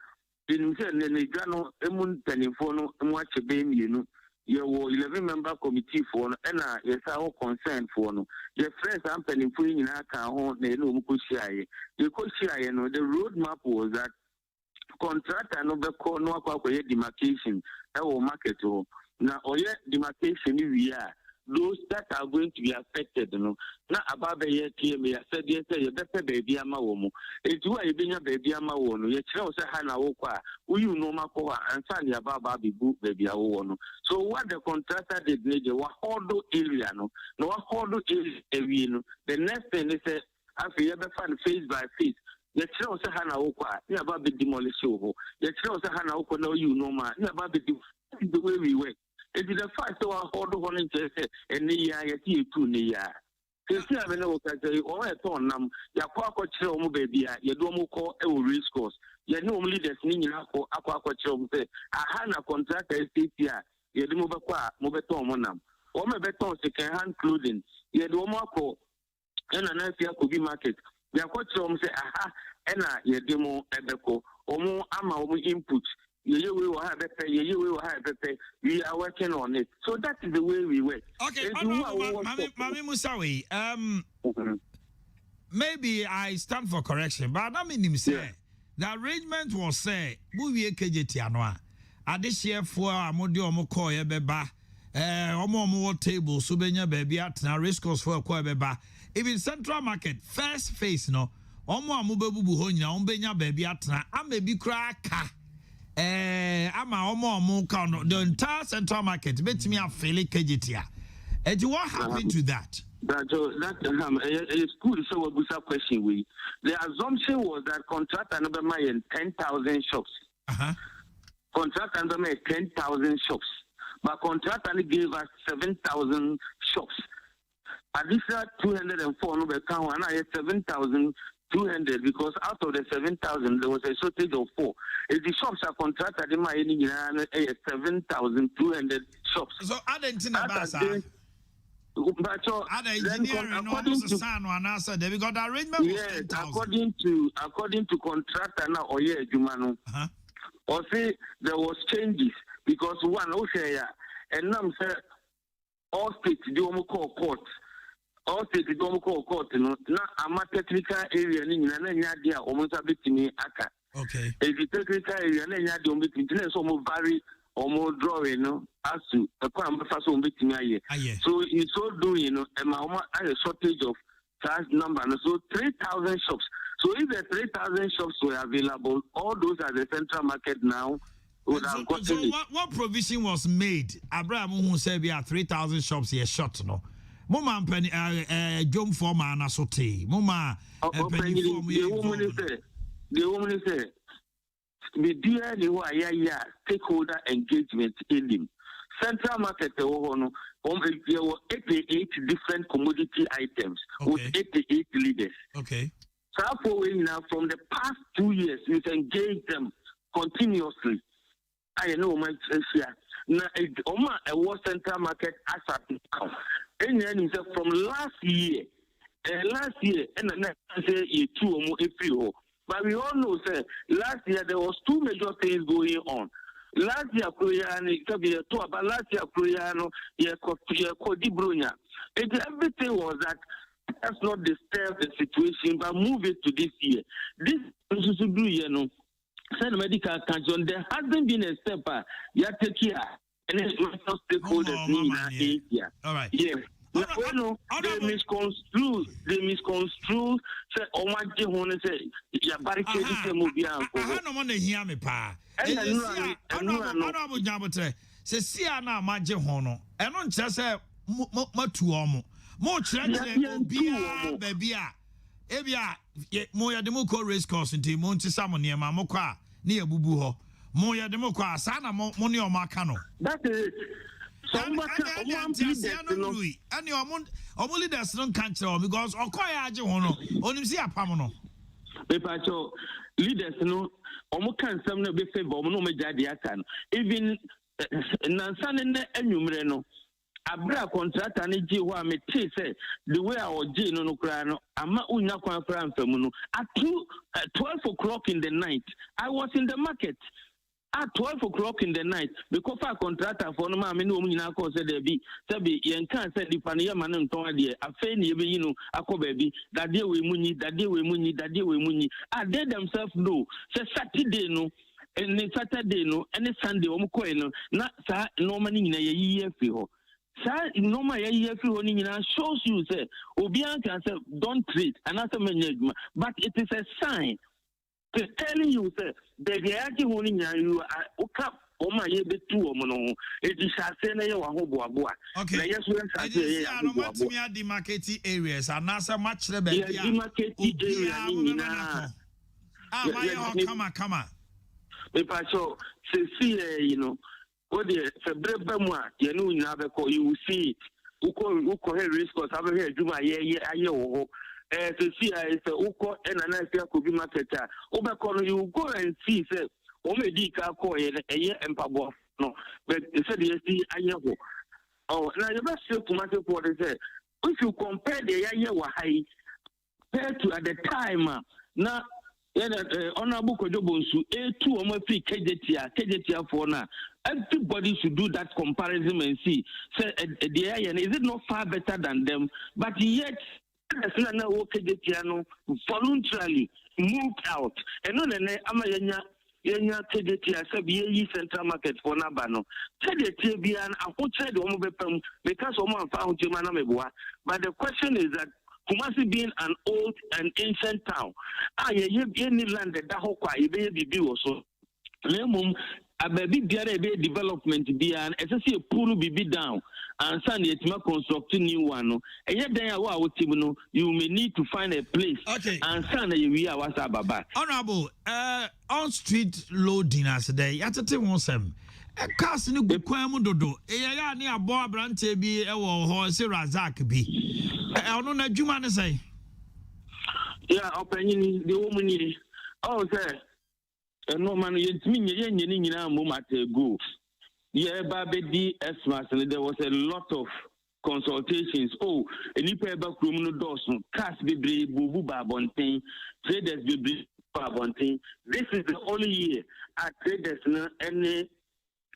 In the Gano, Emun Telefono, and watch a baby, you know. You were 11-member committee for and yes, our concern for no. Your friends I'm penning for in our car, they know Mukushia. You could share, you know, the roadmap was that contractor no be call no akwa demarcation or market o na oye demarcation we are those that are going to be affected no na ababe ye TM ya said ye say ye better baby ama wo mu eju a ye benya baby ama wo no ye kire o say ha na wo kwa uyu no makọ ha ansa ne ababa bibu baby a wo no so what the contractor did need wa hodo area no na wa hodo area no the next thing is say after ye be fan face by face ye kire o say ha na wo kwa ne ababa demolish wo ye kire o say ha na wo kwa na you no ma ne ababa the way we work. It is the fact that our hold on into and the year two near. You see, I know that they all at on them. Ya quack children, baby, you don't call a risk course. You normally there's meaning for aqua children. I had a contract as CPR. You do move a qua, move a tom on them. Or my beton second hand clothing. You do more call. And an idea could be market. Ya quack children say, aha, and I demo ebeco, or more ama input. We will have a pay, we will have a pay. We are working on it. So that is the way we work. Okay, Mami Musawi, maybe I stand for correction, but I mean him say the arrangement was say we KJT anwa. This year for amodi omo call ye beba omo table so benya baby at na race course for call beba. Even Central Market first phase no omo amubebu ho nyina ombenya baby at na amebi kra ka ama omo count the entire Central Market bet me a fail KGT. And what happened to that? That it's good. So we have question we. The assumption was that contract number my 10,000 shops. Contract number my 10,000 shops, but contract only gave us 7,000 shops. Additional 204 no count and I had 7,200 because out of the 7,000 there was a shortage of 4. If the shops are contracted in my 7,200 shops. So I didn't know about that. But so according to contractor now or yeah Jumano, or say there was changes because one Oshaya and now say all states do call court. All states don't call court, you know. Now, I'm a technical area in Nanya, almost a bit in Aka. Okay. If the technical area, Nanya, don't be in some vary or more drawing, no, as to a crime first on bit in a year. So, in so doing, you know, and my had a shortage of class number, and so 3,000 shops. So, if the 3,000 shops were available, all those are the Central Market now. So what provision was made? Abraham who said we have 3,000 shops here short, no? Mama penny Jom former and asote. Mama penny the woman said the dear stakeholder engagement in him. Central Market there were 88 different commodity items with 88 leaders. Okay. So now from the past 2 years we engage them continuously. I know my now a war Central Market as a and then from last year, and then say you two or more April. But we all know, sir, last year there was two major things going on. Last year, but last year, everything was that let's not disturb the situation, but move it to this year. This is to do, you know, send medical attention. There hasn't been a step, you take care. And it's not stakeholders in Asia. All right. Yeah. They misconstrue. Say, oh my God, say, you barricade the movie. I don't want to hear me, pa. I don't say, see, I know my Jehono. I don't just say, Matuomo. mo chere obia babia ebia mo ya demo ko race course nti mo nti samo ne ma mo kwa ne ebubu ho mo ya demo kwa sa na mo ne o ma aka no that is any omo leaders no can tell because okoya age ho no onim si apam no Pepacho leaders no omo kan sam no be favor omo no me jade aka no even nansane na anwumre no abra contractor ne ji ho a me te say the way I was ji no kra no ama unya kwan kra mfamu no at 12 o'clock in the night I was in the market at 12 o'clock in the night because our contractor for no ma me no nyina ko say there be yen kan say di pan ye ma no nton ade afa ni ye be yi no akoba bi dade we munyi they themselves know say Saturday no and Saturday no and Sunday o mko no na sa normal nyina ye yi afi ho sa normal ye yi afi ho ni nyina shows you say obi an can say don't treat another management but it is a sign telling you say the reality woni nya you uka o ma ye betu o mo no e di shase na ye wa ho boaboa na yes we shase ye ya no matimi adi market areas anasa match le be ya di market area ni na ma kama me pa so see you know what the febreba mu a ye no nyina be ko you see it uko he risk or have he juma ye aye wo to see is uko na see akobi market you go and see say o me di ka ko ye empabo no but said you see aye ho oh now you best say to market for say if you compare the aye wa high compared to at the time na honorable Kojobonsu A2 o ma free KJTR for na everybody should do that comparison and see say the aye is it not far better than them but yet voluntarily moved out and no ama yenya KDT asabi central market for nabano KDT bia na akoche de omo bepam because omo amfa ahojema na meboa but the question is that Kumasi being an old and ancient town ye any land that ho kwa ye be bibi wo so lemum ababi biara be development bia na esese puru bibi down and send it to construct new one no and yet then no you may need to find a place and send we are what's baba honorable on street loading as day yatete wonsem cars ni gukwan mu dodo ya ni abo abrante bi wo ho se Razak bi ono na djuma ne say yeah opanyin the woman ni oh say no man yentimi nye nyina mo mate go yeah, Babedi Xmas, and there was a lot of consultations. Oh, any paper criminal doors, cast be bubu babonting, traders be babonting. This is the only year at traders any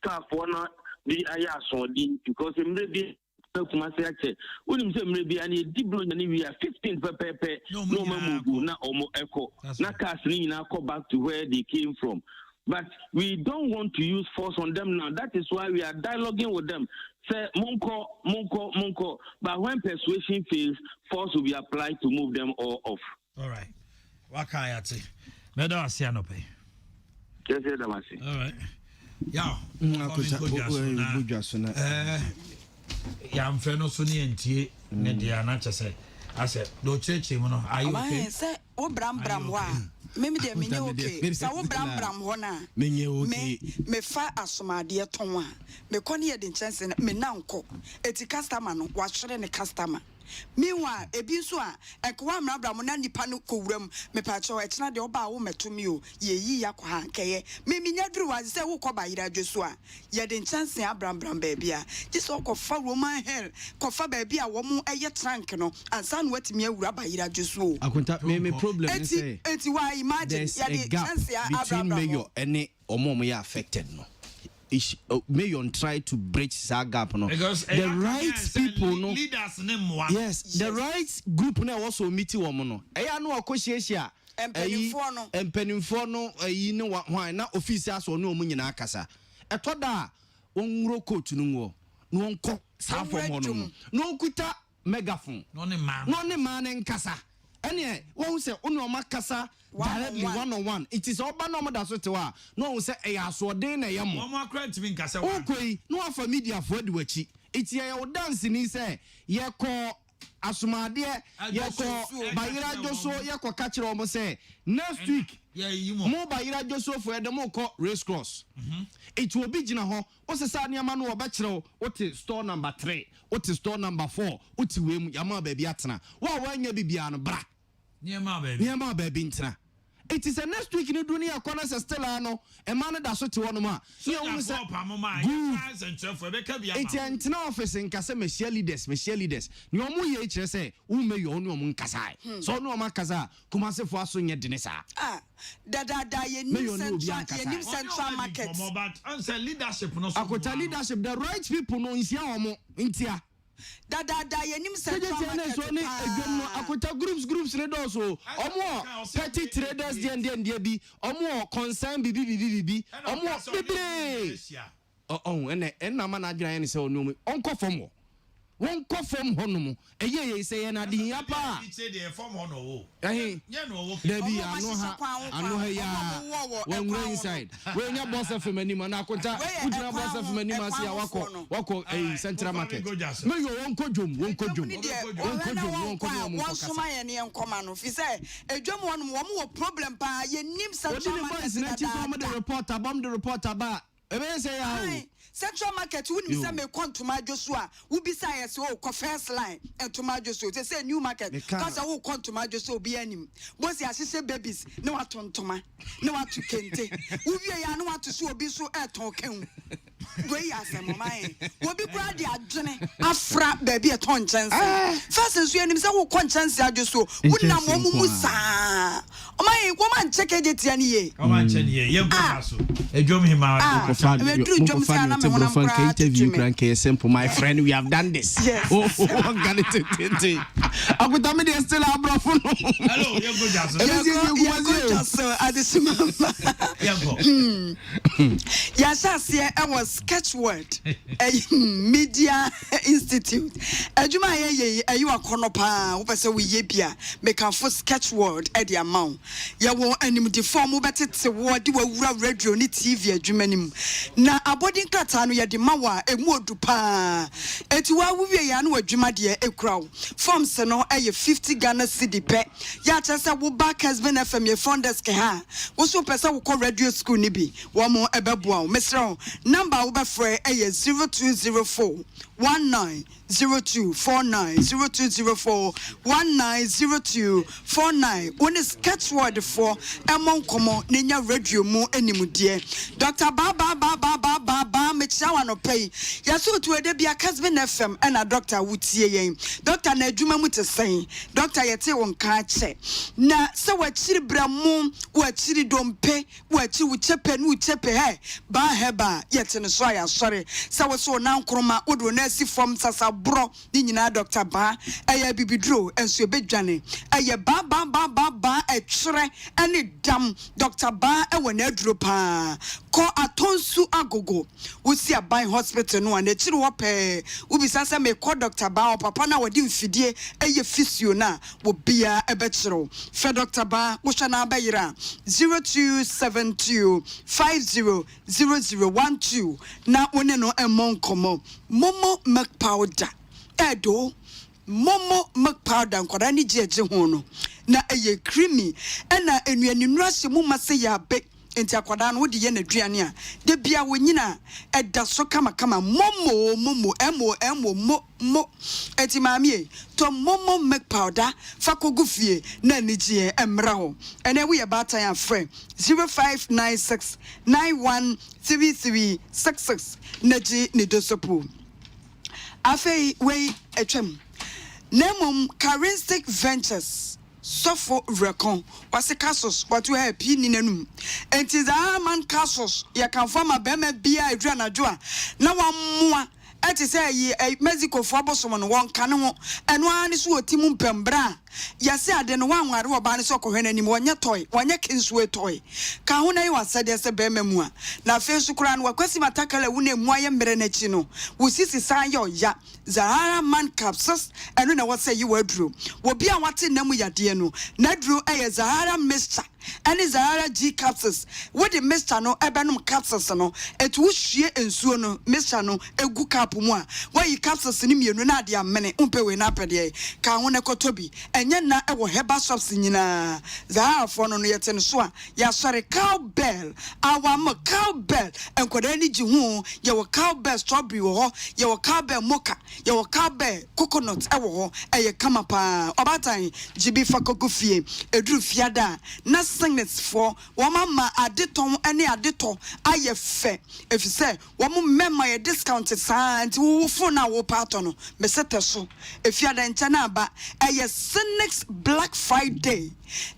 car for not the ayasodi because it may be when you say maybe any diblo we are 15 per no mamu na omo echo na cast na go back to where they came from. But we don't want to use force on them now. That is why we are dialoguing with them. Say, Munko. But when persuasion fails, force will be applied to move them all off. All right. Wakayati. Medo asianope. Yes, Damasi. All right. Yeah. I'm friend of Sunny and T. Nedia Natchase. I said, no church, you know. Are you okay? Say, oh, Bram wa. Maybe they mean okay. So Bram Hona. Me fa asomade tonwa. Me koni e de chance me nanko. Eti customer no wa hwere ne customer. Meanwhile, ebi nso a ekwa mrabram na nipa no kowuram me pa cho e kina de oba wo metumi o ye yi yakwa hankeye me minya duru wa se wo koba yira dweso a ye de chance abram baby a just okofa Roman hell kofa baby a wo mu eye trank no ansa no watimi awura ba yira dweso akonta me problem ne say eti why imagine ye de chance abram mayor ene omo ya affected no Mayon try to bridge that gap no because the right people no leaders yes the right group no also meet woman no eya no akohiesia empanimfo no ayi ne hwan na office aso no omu nyina akasa etoda wonwro coat no wo no wonko sa form no no kuta megaphone no ne man nkasa ene won say onu omakasa directly one on one it is oba no da so te wa no won say e aso den na yemo omo akra ntimi nkasa wa okoi no afa media for de wachi it ye o dance ni say ye ko asumade yeko bayira joso yeko ka kire omo say next week mo bayira joso for edemo ko race cross it will be gina ho o se sa niam no oba kire o te store number 3 o te store number 4 o ti we mu yama ba bi atena wa anya bibia no bra niam ba bi ntena. It is a next week in the dunia corner still ano a man that so to one ma. It's an office in Casa Michelle leaders. No more ye say, who may you own Kasai. So no Makaza, Kumase for us in your dinesa. Ah, Dada central market. But answer leadership, no, I could tell leadership, the right people know in Siamo, Intia. Dada yenim central market. Akota groups read also. Omo petty traders the be omo concern bibi omo bibi. Oh and na man adwan say onu onko fom won ko fom honom eye say na din ya pa say the form hono wo eh there be ano ha ya when we inside we nya boss of manima na akota udra boss of manima sia wako central market me yo won ko dwom won soma ye ne enkoma no fi say edwom wonom wo mo problem pa ye nim central market na the reporter ba ebe say ya central market wouldn't say me quantuma Joshua who beside so first line and tomato so they say new market because I will quantuma Joshua be any bossy as babies no what tontoma no what to kente who be ya no what to so be so talking we as a mama will be brady adjune afra baby a ton chance first and so him say wo conscience ajoso wunna musa o my woman check it any o man check ye go so edwom him out interview simple my friend we have done this oh got it akutami dey still abrofo no hello you go just at the yes here I was sketch word media institute adwuma ye you akono pa wo pese we ye bia make am for sketch word e the amount ye wo anim the form wo betete wo de wura radio ni tv adwuma nim na abodi nkata no ye de mawa emu odu pa eti wa wuwie ya no adwuma de ekurawo forms no eye 50 Ghana cedi pe ya chese wo back has been FM ye founders ke ha wo so pese wo radio school ni bi wo mo ebeboa wo mesro number wo be free eye 0204 190249 0204 190249 when is sketch word for emon komo nenya radio mu animudie Dr. Ba me chawa no pay yaso to ede bia Casbin FM and Dr. Wutie yen Dr. na adwuma mu te sen Dr. yete won ka che na se wa chiri bramu wa chiri dompe wa chi wu chepe nu chepe he ba heba yete no so ya sori se wo so na nkroma odo na si form sasa bro ni nyina Dr. Ba eye bibidro enso ebedwane eye ba etwere ene dam Dr. Ba e wona aduro pa ko atonsu agogo wo si aban hospital no na chiri wo pe wo bisa se me ko Dr. Ba papa na wodi mfidie eye physio na wo bia ebechiro fe Dr. Ba wo hwa na abayira 0272 500012 na wone no emon komo momo milk powder edo momo milk powder nkwara ni jeje ho no na eye creamy na enuaninu ase mu mase ya be enti akwada no wodi ye na duane a de bia wonyina eda so kama momo mo eti maami to momo milk powder fakogu fie na nijie emra ho ene we about ya friend 0596 913366 naji ni dosopo afei we etwem nemom Charistic Ventures sofo recon wase casos watu happy ni nanum enti za man casos ya kan forma bema bia adua na joa na wammoa eti say yi Mexico fo abosom no won kan ho eno ani so otimu mpembra yase ade no wanware oba ne so kohwe nanim wonye toy wonye kinsuwe toy ka ho na yi wasade se bema mu a na fe so kura no wakwasi matakala wu na mu aye mbere na chi no wusisi san yo ya Zahara man capsules eno na wase yi waduro wo bia wate namu yade no na duro eye Zahara mixture any Zahara G capsules. What the Mr. No Ebenum capsules no, et wushie and suono, Mr. No, a good capumwa. Why you capsules in you, Nadia many umpe when up a day, Kawana Kotobi, and yet na ever heba shops in Zahara for no yet and swan. Ya sorry cowbell, our cowbell, and could any jihu, your cowbell strawberry or your cowbell mocha, your cowbell coconut, a come up Obatai, GB Fakokufie, a drew fiada, nothing for Wamama aditon any adito, I fair. If you say, Woman, my discounted sign to phone our pattern, Meseta so. If you are the Chanaba, a next Black Friday,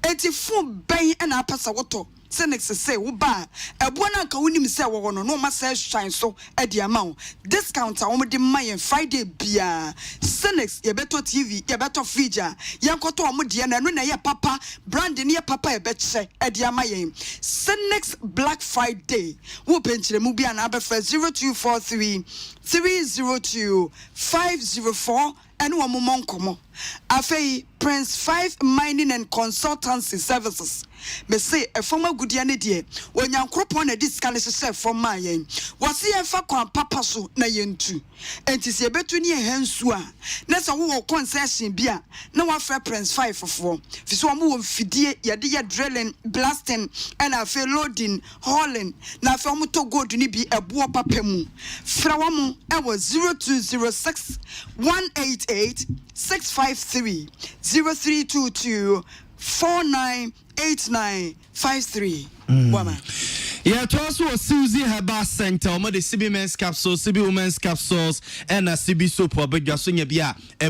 84 bay and a passawato. Senex say, Uba, a buona kawunim say, no massa shine so at the amount. Discounts are only my Friday beer. Senex, ye better TV, ye better feature. Yankoto Amudiana, no ya papa, branding ya papa, a bet say at the amaye. Senex Black Friday. Who pinch the movie and number 0243 302 504 and one moment come. Afei Prince 5 Mining and Consultancy Services. Me say a former good yanidie when yan cropon a discalise from my yen. Was he a fakwan papa so na yentu? And tis a between hensua. Nessa who concession beer. No one fair Prince 5 for 4. Fiswamu fidie yadia drilling, blasting, and I feel loading, hauling. Na famuto go to be a boa papemu. Frawamu I was 0206 188 653 0322 498953. Woman. Yeah, to us was Susie Herbal Center, the CB Men's Capsules, CB Women's Capsules, and a CB Soap, but just in a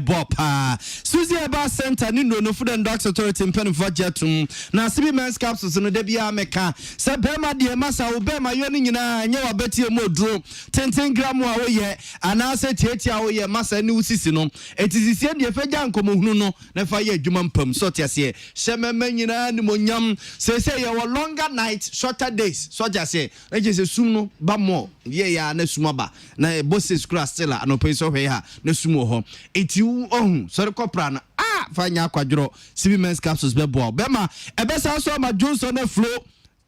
bopa. Susie Herbal Center, no Food and Drugs Authority in Penfordjatum. Now, CB Men's Capsules in the Debia Mecca. Sabema, dear Massa, Obema, Yoning, and your Betty Modro, 10 gram away, and I said, Tia, Massa, new Sissino. It is the end of a young communo, never yet, Juman Pum, Sotia, Shemamenina, Monyam, say, our longer nights, shorter days. So just say, I just assume ba more. Yeah, na sumaba. Na bosses class still no peso here, no sumo ho. It you own, so the copran. Fanya quadro, CB Men's Capsules bebo. Bema, a best also my Jones on the floor.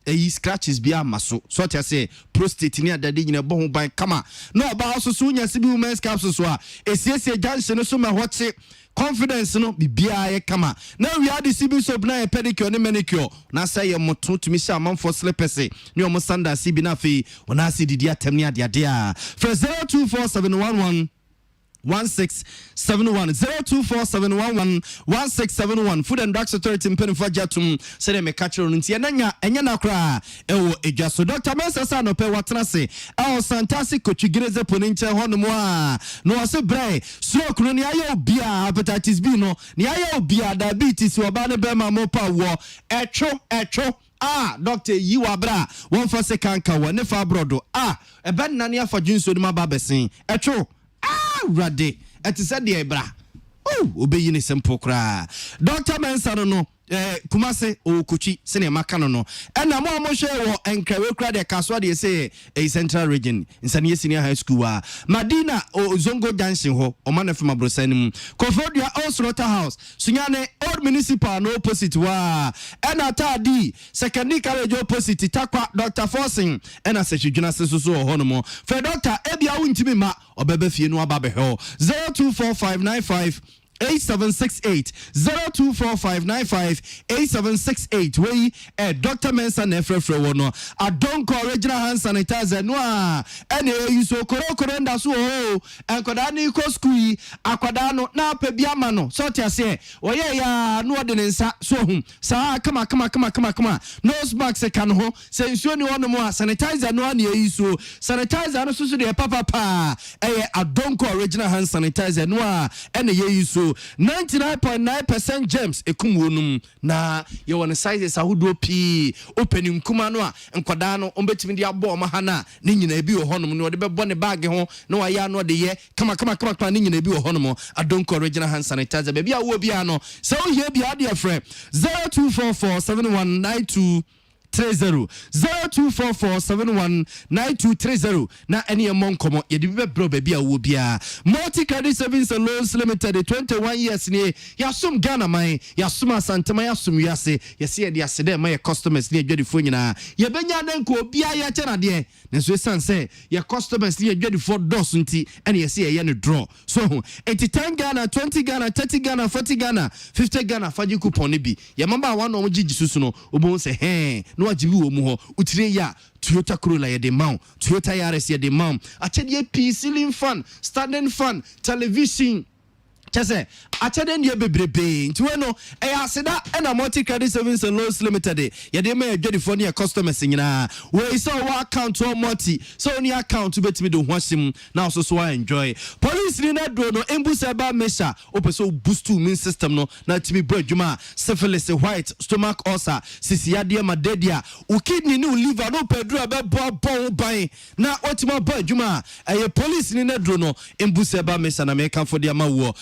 A scratches be a muscle. So to say, prostate near the digging a bone by kama. No, about also soon as CB Men's Capsules were. A CSA Johnson, so my what's it. Confidence no bibia kama now we are the CB soap na pedicure ne manicure na say ye moto to me sha man for slippers ni omo sanda CB na fe ona si didi atem ne ade ade a for 024711 1671 024711 Food and Drugs Authority in Penfordjatum say me catch on ntia nanya enya na kra ewo edwaso Dr. Mensa sa no pe watena se santastic kochigireze poninche hono mo a no se bre stroke no ne ayo bia hepatitis B no ne ayo bia diabetes oba ne be ma mo pa wo echo doctor you abra one for second ka wo ne fa brodo ebe nane afa junso ni mababesen echo Rade, at the said the bra. Obey in a simple cry. Dr. Mensa no. Kumase o Kuchi sene makano and na mo share and Kawekra de Kaswa de say a central region in Sanya Senior High School Madina o Zongo dancing ho o man from Abrosanim Confordia o Slaughterhouse Sunyane old municipal no opposite wa and atadi secondary college opposite Takwa Dr. Forcing and a section so honomo for Dr. Ebia Wintimi ma obebe fie no ababe ho 024595 8768 024595 we Dr. Mensa nefrefre wono adonko original hand sanitizer no ene yuso korokoro nda so enkoda ni ko school akwada no na pa bia ma no so tia se oye ya no de nsa so sa kama nose mask kan ho se nsuo ni wono mo sanitizer no na yuso sanitizer no so de papa adonko original hand sanitizer no ene yuso 99.9% gems ekumwonum na ye won sizes ahodo pi opening kuma no a enkwada no ombetimi dia bo ma hana ne nyina bi wo honum no de bebo ne bag ho no wa ya no de ye kama ne nyina bi wo honum adonko original hand sanitizer be bia wo bia no so here bia de frɛ 02447192 9230 0244719230 na ene emon komo ye de bebro baby a wo bia multi credit savings and loans limited 21 years ni yasum Ghana man yasum asantema yasum yase yese ye de asede ma ye customers ni adwadifo nyina ye benya den ko bia ya chena de nenso sanse ye customers ni adwadifo dos nti ene yese ye ne draw so 10 Ghana 20 Ghana 30 Ghana 40 Ghana 50 Ghana faji coupon ni bi ye mamba wa no gigi susu no obo se no ajibi wo mu ho utire ya Toyota Corolla ye de mount Toyota Yaris ye de mount achede P ceiling fan standing fan television chese achede ne bebrebe nti we no aseda na multi credit savings and loans limited ye de ma adwadifo ne customers nyina we so wa account or multi so ni account betimi do hwasim na so enjoy police ni na do no embusa ba mesha opeso boost immune system no na timi bro adwuma syphilis white stomach ulcer sisiade madedia u kidney ni liver no pedro abebo ban na otima bro adwuma police ni na do no embusa ba mesha na make for dia mawo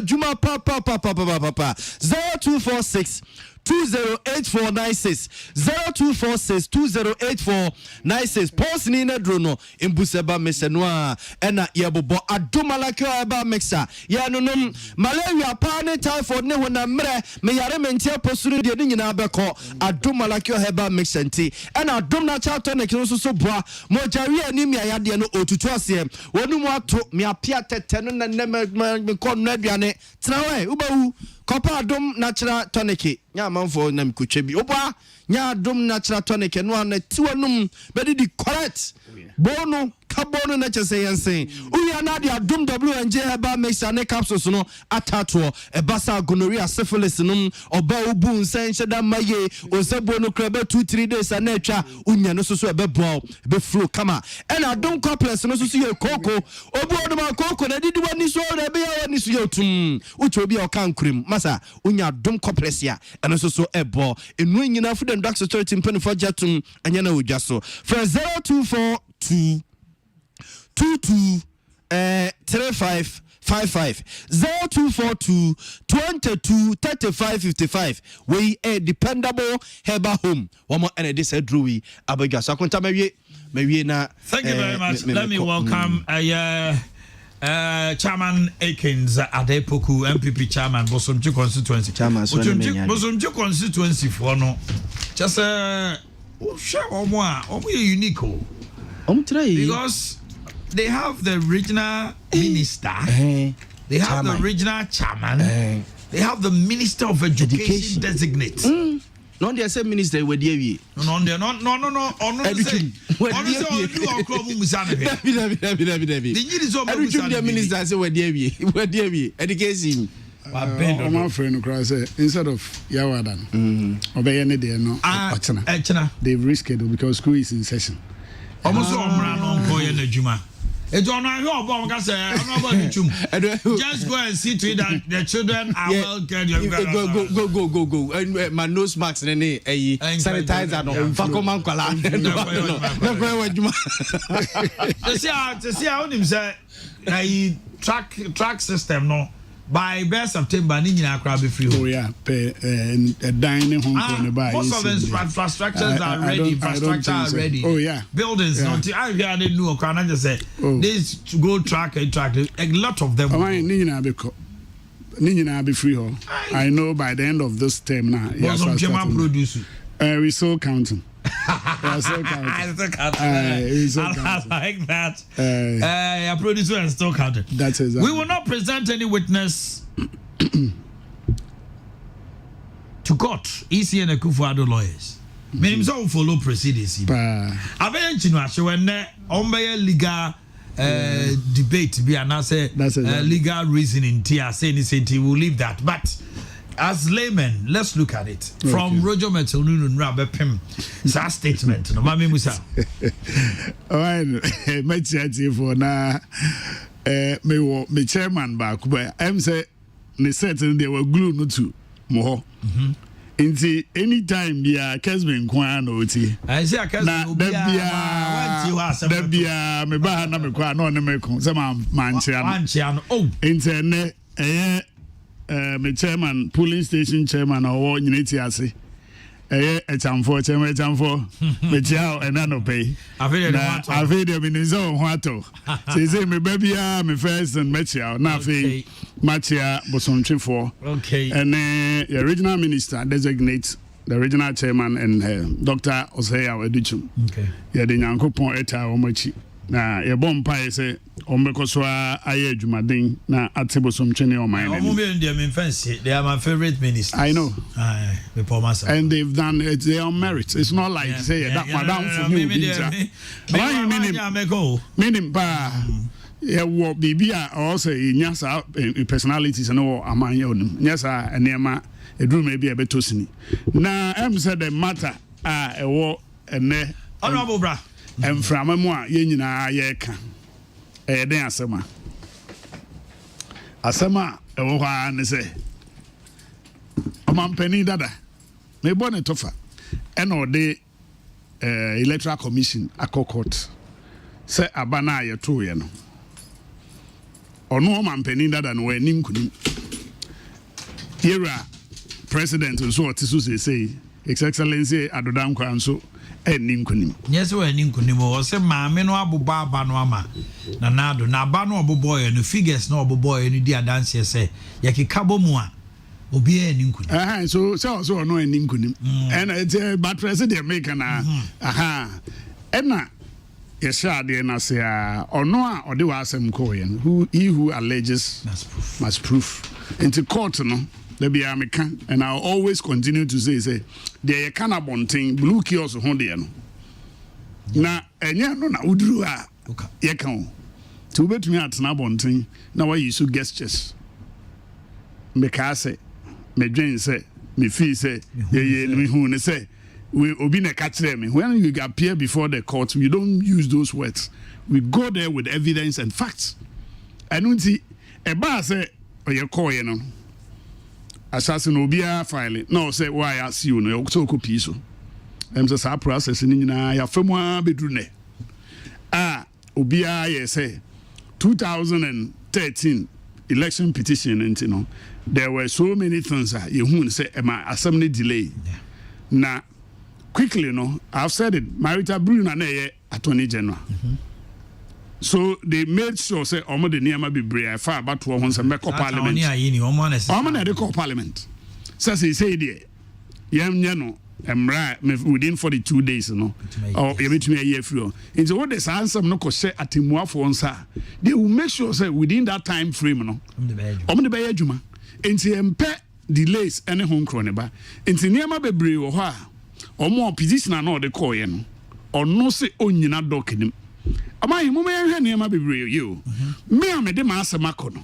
Juma papa 0246 208496 0246 208496 post ni na drono embuseba mesenwa ena yebobo adomalake aba mixa ya nonum malaria pa ne typhoid ne hona mre me yare mentia posuru de nyina abeko adomalake aba mixa nti ena adom na cha tonic no so boa mojari anemia ya de no otutu ase wonu mu ato me apia tete no na me ko no aduane trawe ubawu Kopa adom natural tonic nya manfo na mkutwe bi oba nya adom natural tonic no an tiwanum bedi di correct bono kabono na chese yensen uya na di adom WNJ heba mix ane capsules no atato ebasa gonorrhea syphilis num oba obu nsen sheda maye osebo no krebe 2-3 days na atwa unya no so ebebo be flow kama ena adom complex no so ye koko obu odoma koko na didi wani so na be ya wani so yotum uche obi o kan krim masa unya adom complex ya ena so ebo enu nyina food and drug security mpani for jatum anya na odwa so for 0242 3555 0242 22 3555 we a dependable herbal home one more and this drewy abega so konta mewie na thank you very much. Let me welcome Chairman Akins Adepoku MPP Chairman Bosomchi constituency Bosomchi constituency for no just share omo unique because they have the regional minister, they have the regional chairman, they have the minister of education designate. No, they say minister with you. No. The minister say with you. Education. My friend cries instead of Yawadan, obey any day no. They've rescheduled because school is in session. Almost all man boy in the Juma. It's on our home, just go and see to it that the children are well cared. Go. My nose marks and any sanitizer no Fakoman Kala. To see how him say track system no. By best September, ni nyina akra be free. Oh yeah, dining home for nearby. Most of the infrastructures are ready. Infrastructure are ready. Oh yeah, buildings. Yeah. Not I hear they know. Can I just say this to go track a lot of them. Ni nyina be free. I know by the end of this term now. Yes, some German produce. We still counting. I like that. Your producer is still counted. That's exactly. We will not present any witness to court. EC and Akufo-Addo lawyers. Meaning so follow proceedings. I bet you know when legal debate be announced. Legal reasoning. Tia say anything. We'll leave that, but. As laymen, let's look at it from Roger Metelunu and Rabbe Pim. That statement, no, Mami Musa. All right, my chatty for now. Me chairman back, but I'm say, me certain they were glue no to more. Inti anytime bia Kesmin kwan oti. I say Kesmin bia me ba na me kwa no ne me ko. Say manchian. Oh. Inti me chairman, polling station chairman, or unity ase. echamfo metia ena no pay afi de minizo ho ato say me babia me first and metia na afi machia bosontwefo okay and the original minister designate the regional chairman and Dr. Osea Edichum okay ya de nyankopon eta omachi na ye bompa say ombekoswa aye adwumaden na atebosomtwene o man they are my favorite ministers. I know and they've done it, they are merit. It's not like say that madam for me meaning ba wo bibia or say nyasa personalities no amanya onum nyasa enema eduru me bia betosini na em said the matter ewo ene honorable bra emframa mu a ye nyina ye ka den asema ewo ha ne se omampani dada me bone tofa eno de electoral commission akokot se abana ye to ye no ono omampani dada no anim kunim era president so otisu say His Excellency Adodam Kwanso enim kunim yes we enim kunim o se maame no aboba aba no ama na nado na aba no oboboy no figures no oboboy no di adanse se yakikabo mu a obi enim kunim so no enim kunim and it's but president make na ena yesha de na se ono a ode wa asem ko yen who alleges must prove into court no there be American, and I'll always continue to say there can abonting blue kiosk on the no. Na enya no na udru a ye kan to bet me at na abonting na why you so gestures me ka say me dwen say me feel say ye me hu ne say we obi na ka kire me when you appear before the court we don't use those words we go there with evidence and facts anunti e ba say oye call ye no assassin obia file no say why I see you no so copy so say sa process ni nyina ya famu bedru ne obia ye say 2013 election petition and no there were so many things you hu say my assembly delay na quickly no I've said it Marita Bruna na ye attorney general so they made sure say omo de niam be brave far about to won some parliament omo na de parliament say there yam no emra within 42 days no or you between a year free into what the answer no ko share atimuafo nsa they will make sure say within that time frame no omo de be adwuma enti empe delays any hon kro ne ba enti niam be brave wo ho a omo opposition na de call ye no ono se onyina dokenim amayi mo me hwe ne ma bebre you me am de ma asema no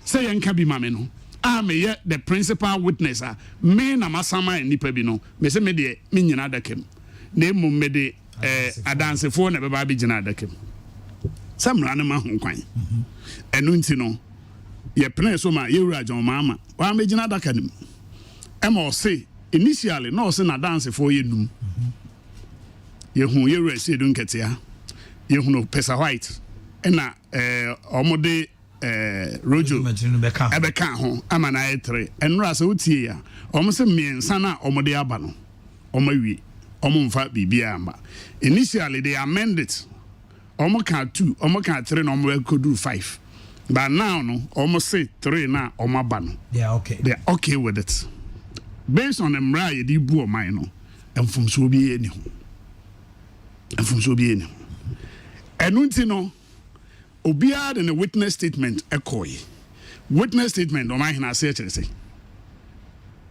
say yanka bi ma me no me ye the principal witness me na masama nipa bi no me se me de me nyina dakem na emu me de adansefo na be ba bi gina dakem samra ne ma ho kwan enu nti no ye plan so ma ye wura jon mama wa me gina dakanim e ma o say initially no say na dansefo ye num ye hu ye wura se dun ketia ye hu no pesa white ena omode rojo ebeka ho amana etre enra se otie ya omo se miensa na omode aba no omawi omo mfa bibia amba initially they amended omo kan 2 omo kan 3 na omo kodu 5 but now no omo say 3 na omo aba no they are okay with it based on emra ye di bu o man no emfumso bi eni ho enunti no obia de witness statement ekoyi witness statement o man hina say chere say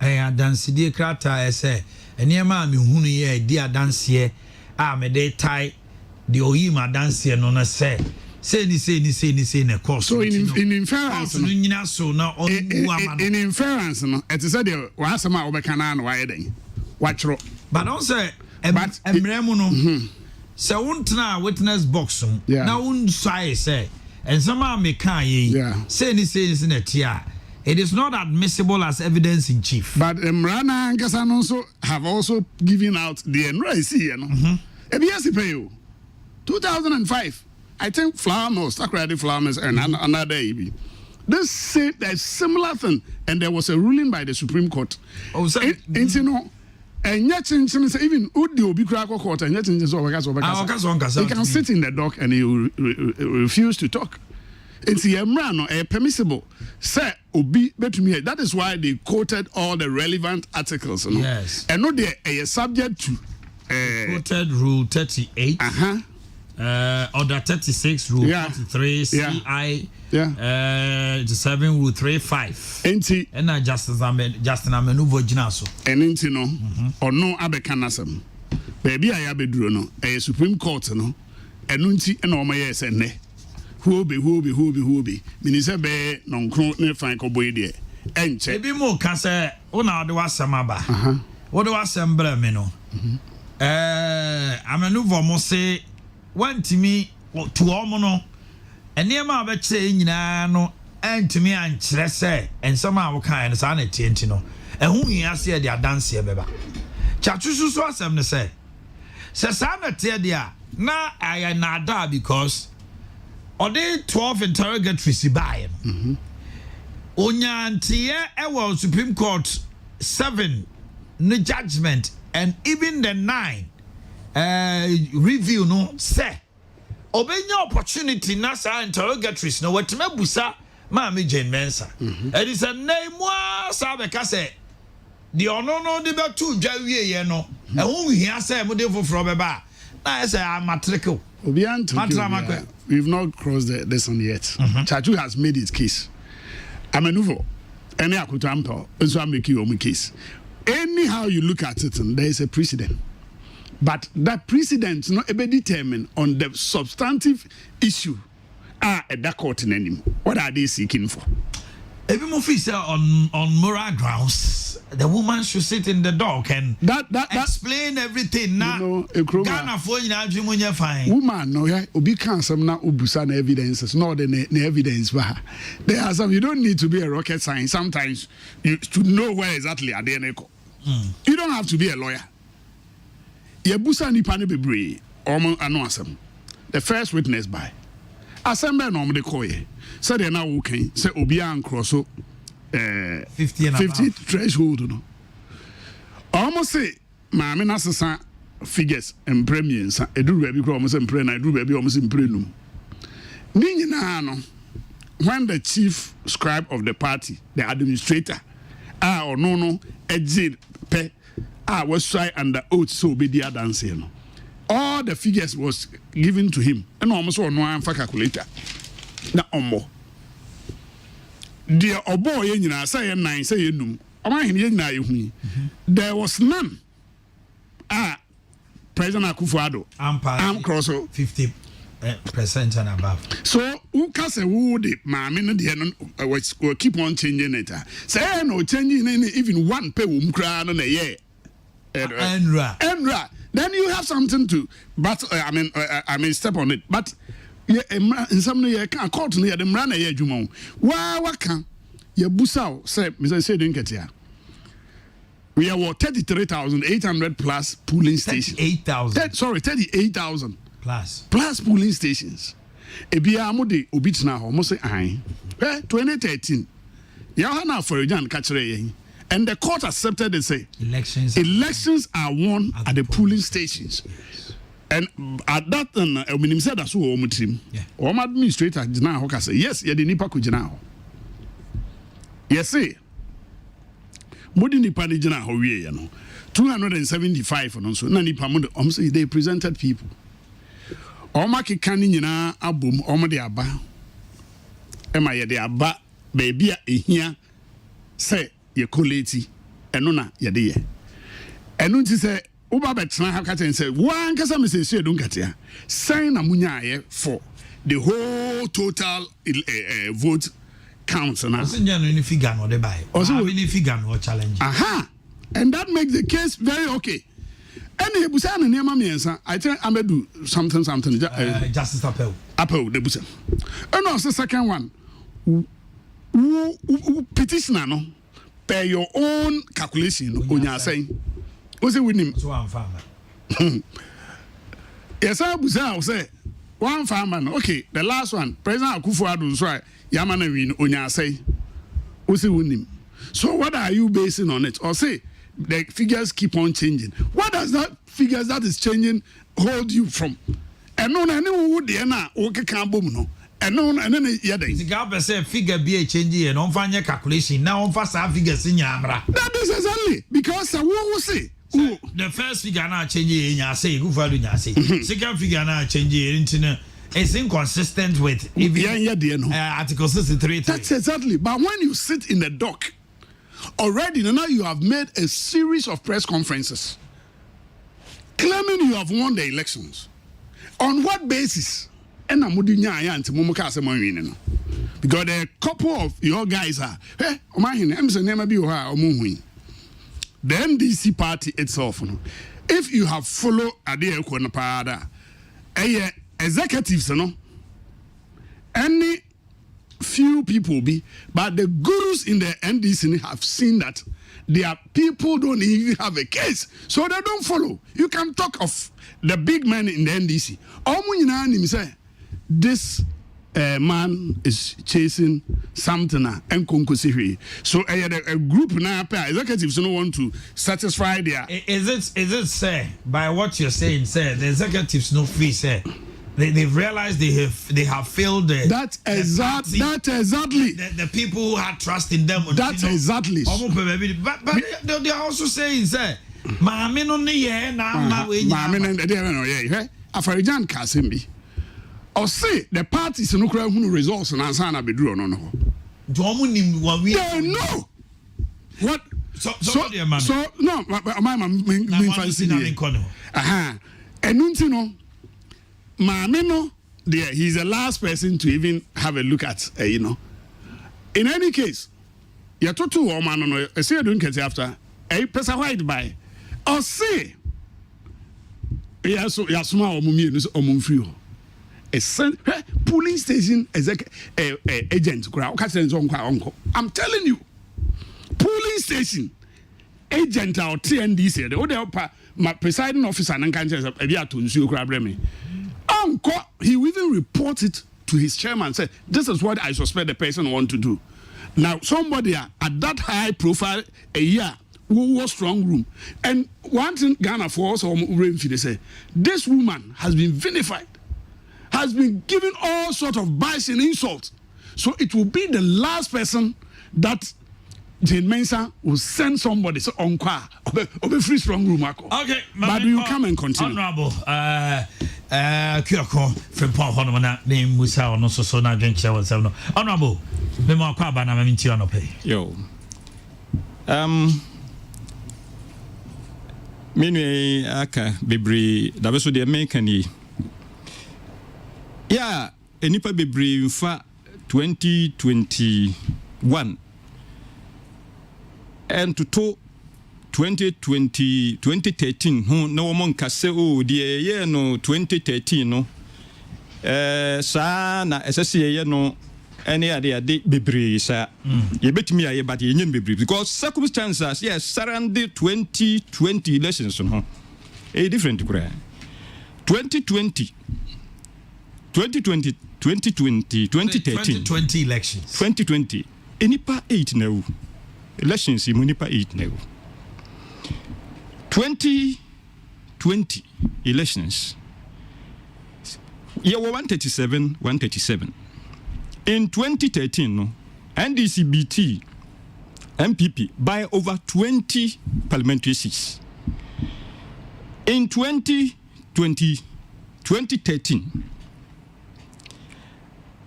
adanse die krata ese eniema me hunu ye di adanse me de tai de oyima adanse no na say ni na course so in inference no nyina so na onu ama in inference no it is said the wasama obeka na why den watchro but don't say emremu no say wontena witness box na won say and somehow me kan ye say ni na tia it is not admissible as evidence in chief but emrana nkasa no so have also given out the NRC no ebiasi pay you 2005 I think Flowers, Sakradi Flowers, and another EB. This said a similar thing, and there was a ruling by the Supreme Court. Oh, so you know, and yet even Udi will be crack or quarter, and yet he can sit in the dock and he will refuse to talk. It's permissible. Say Obi betumie. That is why they quoted all the relevant articles. No? Yes. And no, they are subject to quoted Rule 38. Order 36, Rule 43, CI. 7 Rule 35. And I Justin Amenu Vojinaso. And intino or no abekanasem. Baby, I abedro no. A Supreme Court no. And unti and all my yes and ne. Who be. Minister be non cron ne fine cowboy dear. And check. Maybe more can say, oh, now do I samaba. What do I assemble me no? I'm a new vomo say, one to me, to Omono, and near my betche in no, and to me, and say, and somehow kind of sanity, no, and whom he has here, they are dancing, beba. Chachusu was them to say, Sasana tear dia, now I am not there because. Or they 12 interrogatories by him. Onyantie ewa Supreme Court 7 no judgment and even the 9 review no say obenya opportunity na sa interrogatories no wetime busa Maami Jane Mensa. It is a name wa sa be ka say the ono no de be tu dwa wie ye no e hu hia say mo de foforo be ba na say amatrical. We've not crossed this one yet. Chachu has made his case. I'm a nouveau. Any akutampo, so I'm making your case. Anyhow you look at it, there is a precedent. But that precedent is not ever determined on the substantive issue. At that court in any. What are they seeking for? Every officer on moral grounds, the woman should sit in the dock and that explain everything. Now, Ghana for you fine. Woman, no, yeah, obi can some na ubusa na evidences, no the evidence. There are some you don't need to be a rocket science. Sometimes you to know where exactly are they. You don't have to be a lawyer. Yebusa ni pane bebre. Omo anoasem. The first witness by. Assemble no de koye. So they now okay. Say obi an crosso 50 threshold no. Almost say maame na sesa figures and premiums edu baby ko almost impre na edu baby almost impre num. Ni nyina no when the chief scribe of the party, the administrator, or no exit pe was try under oath so be the dance no. All the figures was given to him and almost on one for calculator. Na ombo. Dear obo yen say 9 say yenum. Oma hin yen na yehu. There was none. President Akufo-Addo. Am cross 50% and above. So who can say who the maame no de will keep on changing it. Say no changing even one pay kra no na ye. Enra. Then you have something to, but I mean, step on it. But yeah, in some way, I can't call to the Mrana Yajumo. Waka, your Busao said, Mr. Sedin Katia. We are 33,800 plus pooling stations. 38,000 plus pooling stations. Ebia Amode Obitna, almost say, 2013. Yahana for a Jan Catcher. And the court accepted they say elections are won at the polling stations. And at that time, when said that's who home team. Home administrator Jina Hoka say, yes, you didn't nipa kujina. Yes, say Modi nipa ni jina ho wie no 275 no so na nipa mo say they presented people. Oma keka ni nyina abom omo de aba. Ema ye de aba baby a ehia say ye koleti eno na ye de ye eno nti se wo ba betena ha ka ten say wan kasa me se don katia sign na munya ye for the whole total vote count na osinja no ni figure no de bai o ni figure no challenge and that makes the case very okay. Any busa na niam amiensa I think amedu something justice appeal the busa and also second one petitioner no per your own calculation onya saying what's it with him so one farmer yes I say one farmer okay the last one President Akufo-Addo so yamana win onya say what's it with him. So what are you basing on it? Or say the figures keep on changing. What does that figures that is changing hold you from? And no, would the na okay can't boom no. And no, and then the government say figure be a change and on find your calculation. Now on fast figures in Yamra. That is exactly because what will say. The first figure now change in your say, go for your say. Second figure now change into it's inconsistent with even Article 63. That's exactly. But when you sit in the dock, already now you have made a series of press conferences claiming you have won the elections. On what basis? Because a couple of your guys are, the NDC party itself. If you have followed Ade Kwonapada, executives, any few people be, but the gurus in the NDC have seen that their people don't even have a case, so they don't follow. You can talk of the big men in the NDC. Say this man is chasing something and conclusively. So a group now executives don't want to satisfy their. Is it say by what you're saying? Say the executives no free say. They've realized they have failed that's exactly the people who had trust in them. That's exactly. But they are also saying say Maame no ne na ma we Maame no dey no ye Afarijan Kasimbi or say the parties no kra hunu results na answer na beduro no no they know what so no my fancy enunti no Maame no there he's the last person to even have a look at in any case ya totu o man no e say don't get after person white by or say yes ya suma o mumie no o mumfri ho police station agent kura o ka say nso nkwa onko I'm telling you police station agent or TNDC the other my presiding officer nan kan say e bi atonsuo kura bre me uncle, he will even report it to his chairman. Say, this is what I suspect the person want to do. Now, somebody at that high profile a year who was strong room. And one thing Ghana for us, they say, this woman has been vilified, has been given all sorts of bias and insults. So it will be the last person that Jane Mensah will send somebody so on a free strong room. Okay, but you come and continue. Honorable, Kyoko from Paul Honomana, name Musa, no so na drink shower. Honorable, the more carbon I'm in Tiano pay. Yo, Mini Aka Bibri, that was the American. Yeah, a Nipa Bibri in fact 2021. And to 2013 no one can say oh the year no 2013 no sa na SSA no any idea de bebre sa ye betimi aye but ye nyem bebre because circumstances yes surround 2020 elections no a different kura 2013 elections 2020 enipa 8 now elections munipa 8 now 2020 elections year 137 in 2013 no NDC-BT MPP by over 20 parliamentary seats in 2013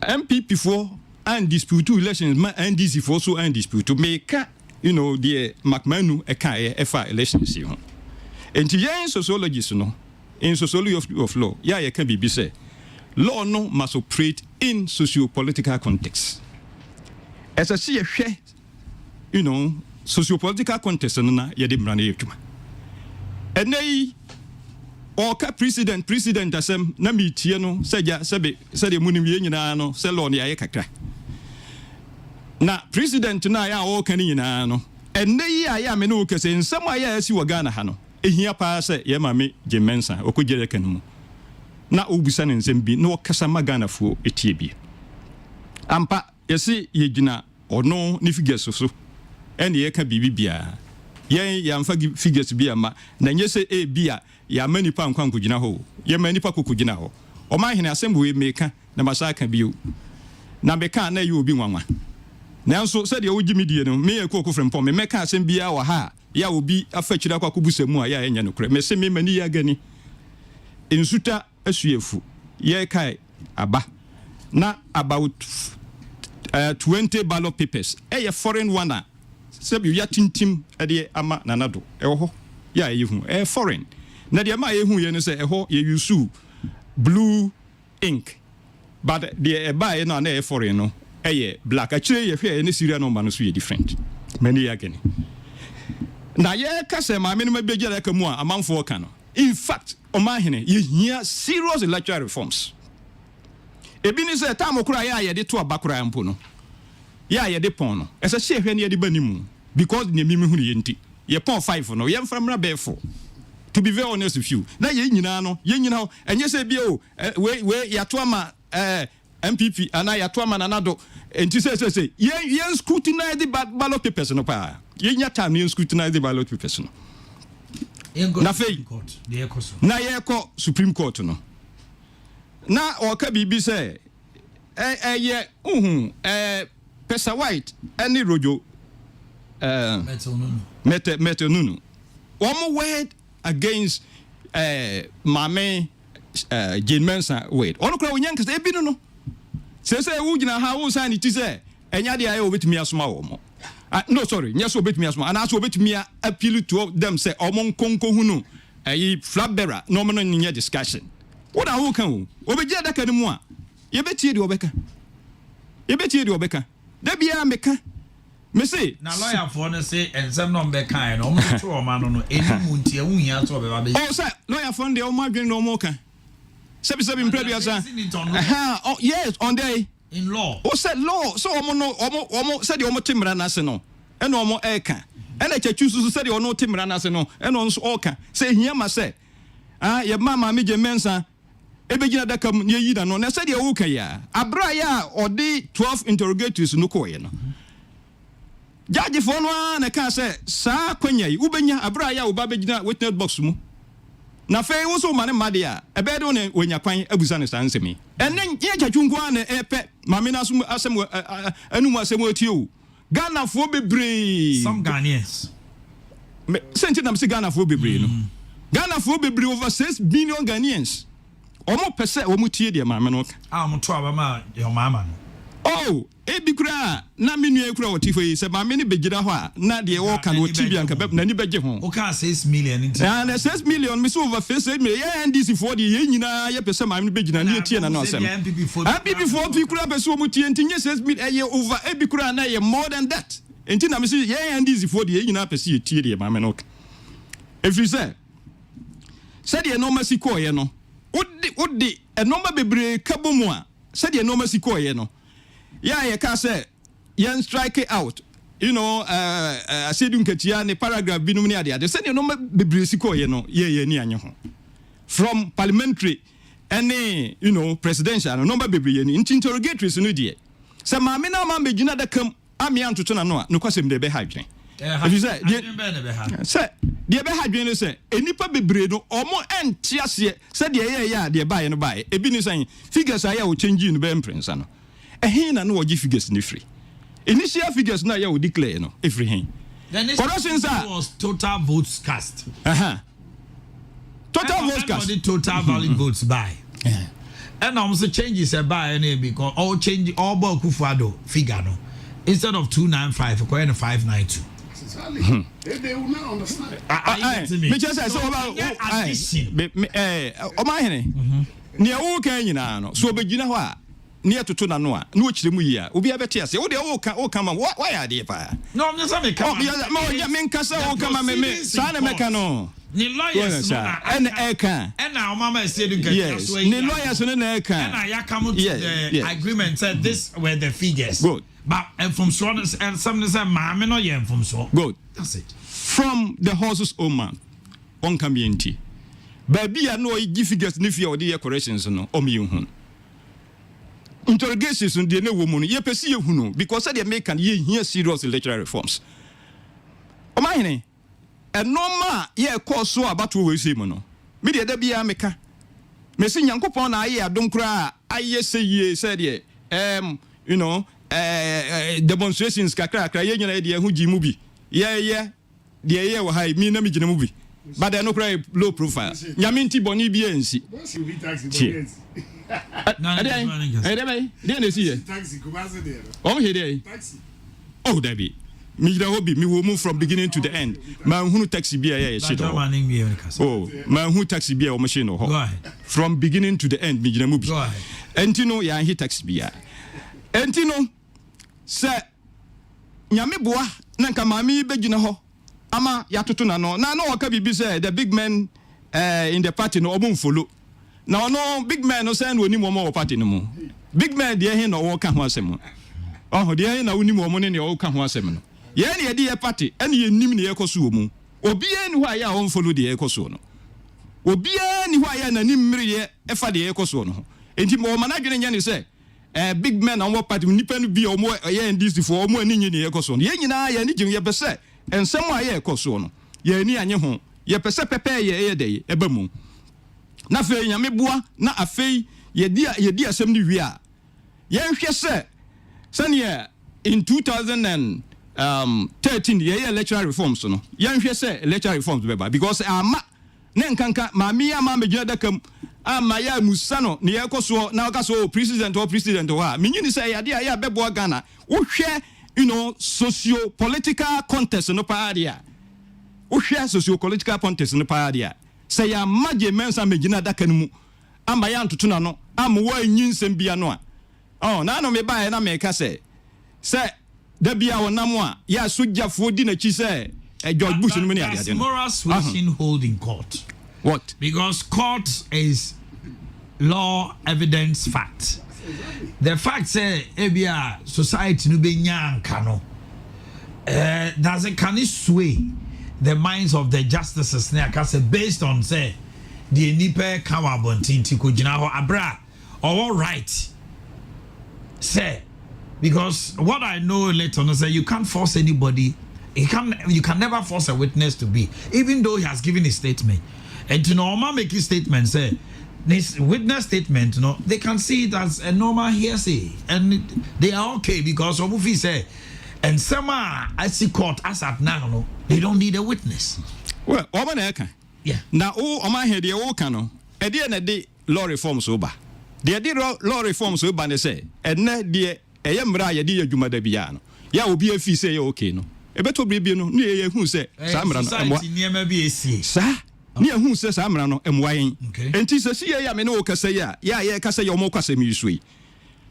MPP for undisputed elections ma NDC for so undisputed to make the McManu FA elections here. And in sociologists no, in sociology of law, you can be say law no must operate in socio-political context. As I see a share, socio-political context na ya de brane yetuma. And they oka president asem na metie no seja sebe munim ye nyina no se law ne aye kakra. Na president na ya o kan nyina no enne yi aya me no kese nsam aya asi wo Ghana ha no ehia pa se ye ma me Jemensa okogere kan mu na obusa ne nsem bi na okasa ma Ghana fo etie bi ampa yesi ye gina ono ni figure so ene ye ka bibi bia yen yamfa figures bi ama na nyese e bia ya manipa nkwan kugina ho ye manipa kugina ho o ma hene asem we meka na masaka bio na beka na ye obi nwanwa nanso se de ogi medie no me ekoko frempom me meka asem bia wa ha ya obi afachira kwa kubusemu a ya enya no kure me se me mani ya gani insuta asuefu ye kai aba na about 20 ballot papers foreign one sebi ya tintim de ama nanado ho ya yehu foreign na de ama yehu ye no se ho ye use blue ink but the buy no na foreign no black actually ye hwe ne serial number no so ye different many again na ye kase ma me no mabegya ka mu a amanfo ka no in fact o ma hene ye hia serious electoral reforms ebi ni se time okura ya ye de to abakura mpo no ya ye de pon no ese she hwe ne ye de banimu because ne mimi hu ye nti ye pon 5 no ye mframra be 4 to be very honest with you na ye nyina no ye nyina ho enye se bi o we ya to ama MPP ana ya to ama nanado enti se ye scrutinize the ballot papers no pa ye nya time ye scrutinize the ballot papers no na fei na ye ko Supreme Court no na o ka bibi se ye Pesa White any rojo metal nunu one word against mame Jane Mensa word ono kra onyanka se ebi no se wu gina ha wo san ti se enya de aye obetumi asoma wo mo no sorry nya so obetumi asoma ana so obetumi appeal to them say omo nkonko hunu flag bearer no mo no nya discussion what are who kan obeji adaka ni mu a ye betie de obeka da bia meka me say na lawyer for no say ensem no be kan no mo to o ma no enimu ntia wu hia to be ba be oh say lawyer for de o ma dwen no mo kan sebi impredua sa oh yes on day in law oh say law so omo say de omo timra na se no e no omo e kan e na chachu su say de ono timra na se no e no nso o kan say hia ma say ye mama me je mensa ebegina daka ye yida no na say de wo kan ya abra ya odi 12 interrogatories no ko ye no judge for no na ka say sa kwanya yi ubenya abra ya oba begina witness box mu na fei wo so mane made a ebe do ne onya kwan abusa ne sansemi enne ye twatwu nko na epe mame na asem anu mu asem otio Ghana fo bebre some Ghanaians senti na mse Ghana fo bebre no Ghana fo bebre over 6 billion Ghanaians omo pese omo tie de mame no mo to abama yo mama no oh ebi kura na menu e kura otifo yi se mame ne begira ho a na de wo kan otibia nka na ni beje ho o ka 6 million nti na 6 million me so over 6 million ye NDC for de ye nyina ye pese mame ne begina na tie na no asem MPP for pi kura pese omo tie nti nye 6 million ye over ebi kura na ye more than that nti na me se ye NDC for de ye nyina pese ye tie de mame no efri se de no masi ko ye no odi enoma bebre kabomu a se de no masi ko ye no yeah ye ka say yen strike out you know asedun katia ne paragraph binum ne ade say no bebre siko ye no ye ni anye ho from parliamentary any you know presidential no number bebre ye ni interrogatories no die say ma me na ma begina da kam ami antoto na no a no kwasem de be ha dwen say de be ha dwen no say enipa bebre no omo enti ase say de ye ya de bae no bae ebi ni say figures aya o change no be imprensa no ehina no wogi figures ni free initial figures na ya wo declare no every hin corrections was total votes cast total votes cast the total valid votes by and almost changes by any because all change all about Kufuado figure no instead of 295 for 592 they will not understand me just say so about o ma hene ne wo kan nyina no so obegina ho a near to na no a no chire mu yi a obi abete ase wo de wo ka ma why are they pa no me say me ka me nkasa wo ka ma me sa na me ka no ni lawyers no and eka and now mama said you yes ni lawyers no na eka and I come to the agreement said this were the figures good but and from so and some say mama no yen from so good that's it from the horse's own man on community baby ya no give figures ni fear the corrections no o me hu interrogations on the woman ye pesi ye hunu because they make can ye here serious electoral reforms o ma hene normal ye course so about we say mo no me de da bia meka me se Nyankopon na aye adom kra aye say ye said ye you know demonstrations kakra ye nyina de hu gi mu bi ye de wo hai mi na mi gina mu bi but they no cry low profile nyame nti boni bi ensi oh Debbie me da hobby me will move from beginning to the end man hunu taxi bi ya shit oh man hu taxi bi o machine ho from beginning to the end me gina mu bi entino ya hi taxi bi ya entino se nyame boa na nka mami be gina ho ama ya tutu na no waka bibi say the big men in the party no obun follow na no big men no say no ni mo mo party no mo big men dey hin no wo ka ho asem oh dey hin na woni mo mo ne wo ka ho asem no ye ne dey party ene ye nim ne ye koso mu obi ani ho aya won follow dey koso no obi ani ho aya na nim mmiri ye e fa dey koso no enti mo ma na dwene nya ne say big men on wo party nipa no bi o mo ye ndc for o mo ani nyi ne ye koso no ye nyina ye ni gim ye be say ensem a ye koso no ye ni anye ho ye pese pepe ye dey eba mu na fe nyame boa na afei ye di asem ni wi a ye hwe se ne in 2013 ye electoral reforms no ye hwe se electoral reforms beba because ama ne nkanka ma mi ama megina dakam ama ya musano ne ye koso na waka so president wa minyini se ya dia ya bebo Ghana wo hwe you know socio-political contest no paadia wo hwe socio-political contest no paadia say ya maje mensa megina daka no mu amba ya ntoto na no amwo anyinsem bia no a oh na no me bae na me ka say da bia wonam a ya sojafo di na chi say George Bush no me ya de moral suasion hold in court. What? Because court is law, evidence, fact. The fact say ebia society no be nyanka no doesn't can it sway the minds of the justices na ka say based on say the nipa kawabontinti ko gina ho abra all right say because what I know later on say you can't force anybody you can never force a witness to be even though he has given his statement and to normal make his statement say this witness statement, you know, they can see it as a normal hearsay, and they are okay because Obufi say, and some I see court as at now, no, they don't need a witness. Well, Obaneka, yeah. Now, my head, the Okano, at the end of the law reforms over. The law reforms over, they say, and net dear, a yamra, ya dear Juma de Biano. Ya will be a fee say, okay, no. A better baby, no, near who say, Samran, near maybe a sea, sir. Near who says Amrano and wine. And tis a sea, I mean, no, Casaya, ya, Casa, your mocasa, me sweet.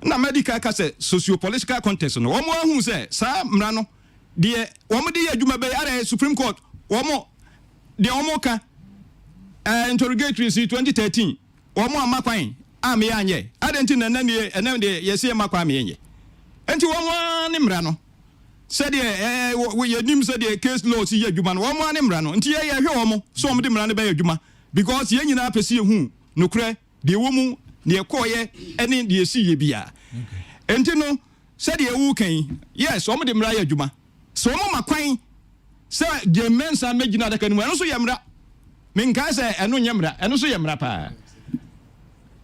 Na medical case socio-political contest no one who say Sam Mrano, dear, one day Juma Bay Supreme Court, one more, the Omoka interrogatory 2013, one more Maakye, Amianye, Adentin and then the Yesia Maakye. And to one Mrano. Said we your name said the case law see you man one Mrano until ya homo so mde Mrano be adwuma because ye nyina pese hu no kra de womu ne ekoye ene de esi ye bia enti no said ye wu kan yes so mde Mrano adwuma so mo makwan say the mensa magina da kan mu eno so ye mra menka say eno nye mra eno so ye mra pa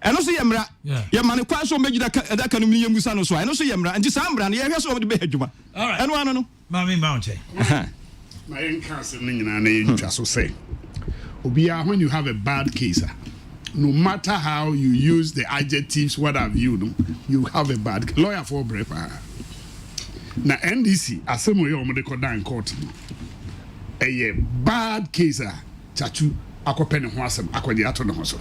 eno so yemra ye mane kwa so megida da kanu mi yemusa no so eno so yemra nti sa mra ne ye hwe so de be adwuma eno ano no mami Maakye my encounter nyina na ye ntwa so say obia when you have a bad case no matter how you use the adjectives what have you have a bad lawyer for brepa na NDC asemo ye omde ko dan court a bad case chachu akope ne ho asem akodi ato ne ho so.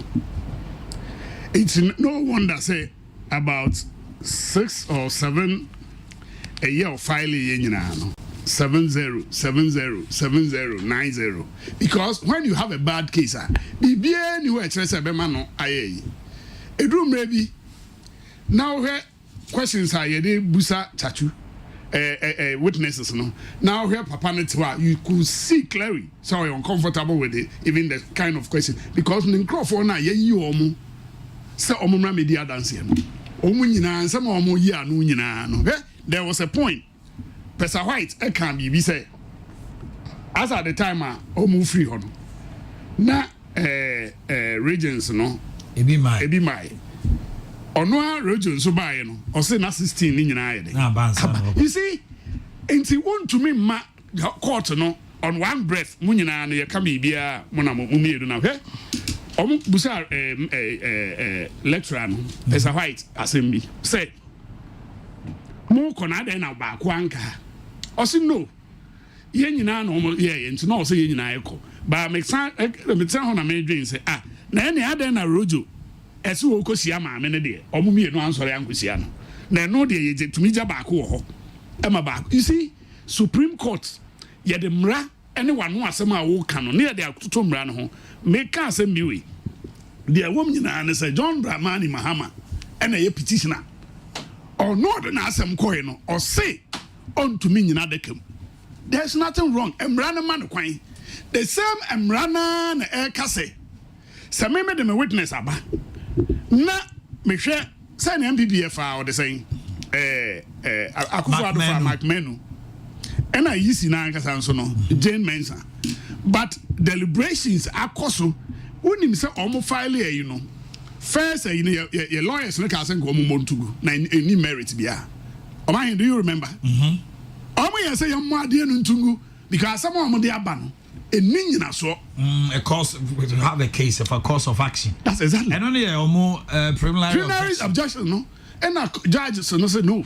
It's no wonder say about 6 or 7 a year of filing 70707090 because when you have a bad case be anywhere chese be ma no aye edru maybe now here questions are ye busa chachu witnesses no now here papa netwa you could see clearly so you're uncomfortable with it even the kind of question because in crofo na ye omu se omumra media dance no omu nyina nsema omu yi anu nyina no there was a point Pesa White can be say as at the time move free hono na regions no ebi mai ono regions so buy no o say na 16 ni nyina ayede you see enti want to me ma court no on one breath mu nyina no ye ka me bia mo na mo miedu na hwe omo busa lecturer no is a white assembly say mo kona den na ba ko anka o say no ye nyina no mo ye enti no o say ye nyina ekọ ba me san ho na me dwen say na ene aden na rojo ese wo kosia maame ne de omo mienu ansore ankosia no na no de ye tumi ja ba ko ho e ma ba you see Supreme Court ye de mra ene wano asem a wo ka no ne ye de atoto mra no ho me ka asem biwe de wom nyina ne say John Dramani Mahama ene ye petitioner or no de na asem koy no or say on to me nyina de kam there's nothing wrong emra ne man kwan the same emra na ka say se me de me witness aba na me hwe say na MPPF or the saying akufo for Maakye and I use in Ankasan no Jane Mensa but deliberations akoso unim say omo file you know first your lawyers no ka say go omo montugu na any merit bia oman do you remember omo ye say yam ade no ntungu because some omo de aba no eni nyina so a cause to have a case of a course of action that's exactly and only omo preliminary objection no and judge so no say no.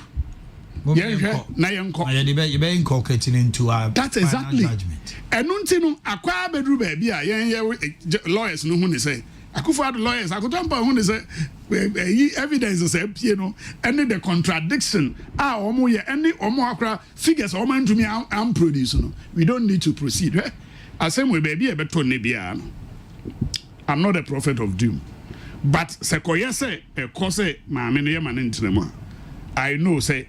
Into our that's exactly judgment. And no akwa bedru ba bia lawyers no hu say akufo lawyers akotompa hu say evidence say you know any the contradiction omo ye any omo akra figures omo ntumi am produce no we don't need to proceed asem we baby e beto ne bia no I'm not a prophet of doom but sekoye say e ko say maame no ye ma ne ntremu I know say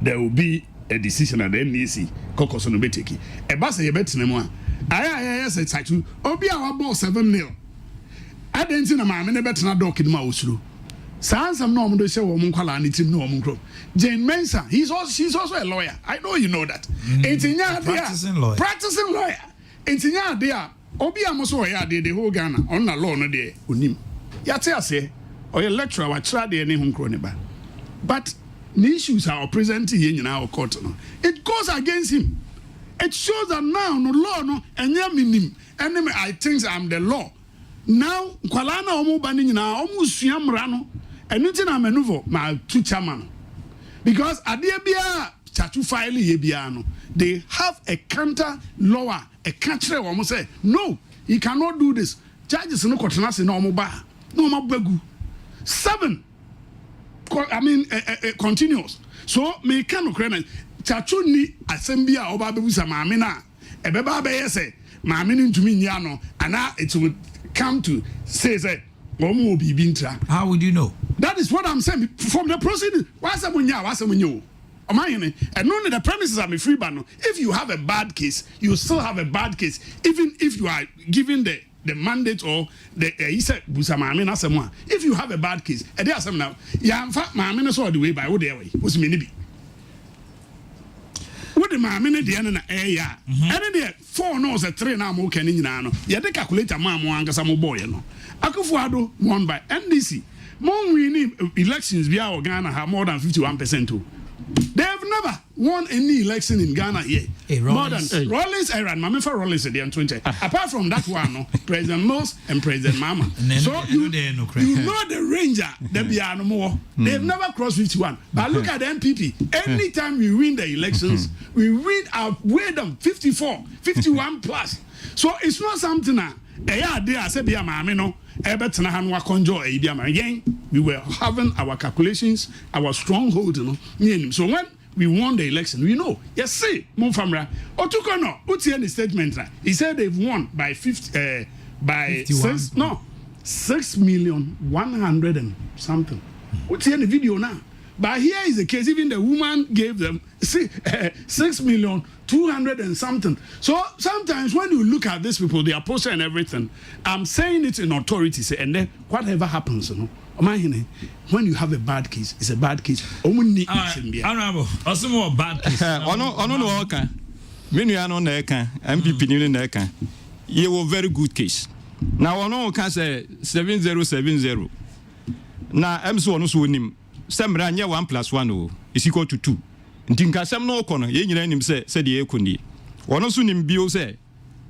there will be a decision at the NEC kokoso no beteki e ba say ye betena mu aya say tatu obi a wa ball 7-0 adenti na maame ne betena dog kidma osuro sansam no omo do she wo mo kwala ni tim no omo nkro Jane Mensa she's also a lawyer I know you know that practicing lawyer entinya de a obi a mo so ya de the whole Ghana on na law no de onim yate ase o ye lecturer wa kira de ne hu nkro ne ba but the issues are presented in our court. It goes against him. It shows that now no law no minim. Enemy I think I'm the law. Now kwalana omo bani na omo suamra no enu na maneuver ma two chairman. Because adie bia chatu file ye bia no they have a counter law a catcher omo say no he cannot do this. Judges no kotena se na omo ba no omo bagu 7 I mean continuous so me can no credit chachu ni assembly a oba bebusa maame na ebeba be yese maame ni ntumi nya no ana it will come to say omo obi bintra. How would you know? That is what I'm saying from the proceeding. What's a munyo and only the premises are free ban. If you have a bad case you still have a bad case even if you are given the mandate or the he said busa maame na semwa if you have a bad case e dey asem now ya mfa maame no so the way by wo dey way wo me ni bi wo de maame ne de na ya ene de 4 no se 3 na mo kan nyina no ye de calculator ma mo angasa mo boy no akufo ado won by NDC mo win elections bia o Ghana have more than 51% too. They have never won any election in Ghana here. More than Rollins Iran, Mamifa Rollins at the 20. Apart from that one, no, President Mills and President Mama. So you know the ranger, the Biano more. They have never crossed 51. But look at the MPP. Anytime we win the elections, we win outweigh them 54, 51 plus. So it's not something that we were having our calculations, our stronghold, you know. So when we won the election, we know. Yes, see, Mufamra. Otukono, what's the statement? He said they've won by 6 million 100 and something. What's in the video now? But here is the case. Even the woman gave them 6 million 200 and something. So sometimes when you look at these people, they are posting and everything. I'm saying it in authority, and then whatever happens, you know. When you have a bad case, it's a bad case. Honorable, also more bad case. No, okay. Menuano Neka, MPP Neka. You were very good case. Now, on all can say 7070. Now, I'm so on him. Some ran 1+1 is equal to 2. Tinka some no corner, him said the Ekundi. One also him bio say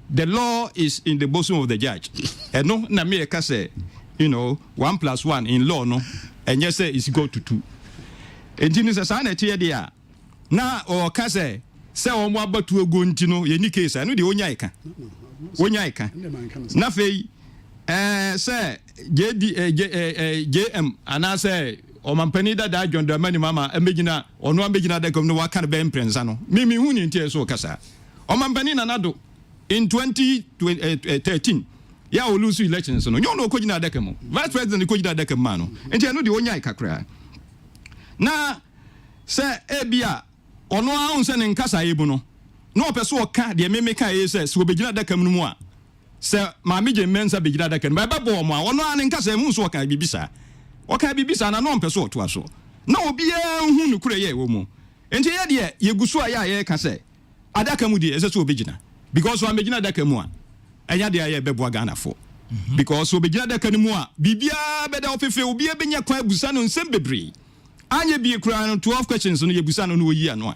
the law is in the bosom of the judge. And no, Namia say, 1+1 in law, no, and yes, say is equal to 2. And Jinis a sign at here, now, or Case, say on what but to a guntino, any case, I know the Onyaika. Onyaika. Nafe, say, JM, and I say, or Mampanida died John the Mani Mama, and Begina, or no Begina de come no what kind of Ben Prenzano. Mimi Huni in Tears or Casa. Or Mampanina Nado in 2013. Ya will lose elections. No, you know, Kojina Decamo. Vice President Kojina Decamano. And you know the Onyaika cry. Na say ebia ono ahunse ne nkasa ebuno no opeso ka de memeka say so begina daka mu a say ma meje mensa begina daka no ba bo mo ono an nkasa mu so ka bibisa o ka bibisa na no opeso to aso na obi hu nu kure ye wo mu enti ye de ye gusu a ye ka say adaka mu de ese so begina because so begina daka mu a enya de ye bebo Ghana for because so begina daka mu a bibia beda ofefe obi e benya kwa busa no nsem bebre anye bi kura no 12 questions no yebusa no yi ano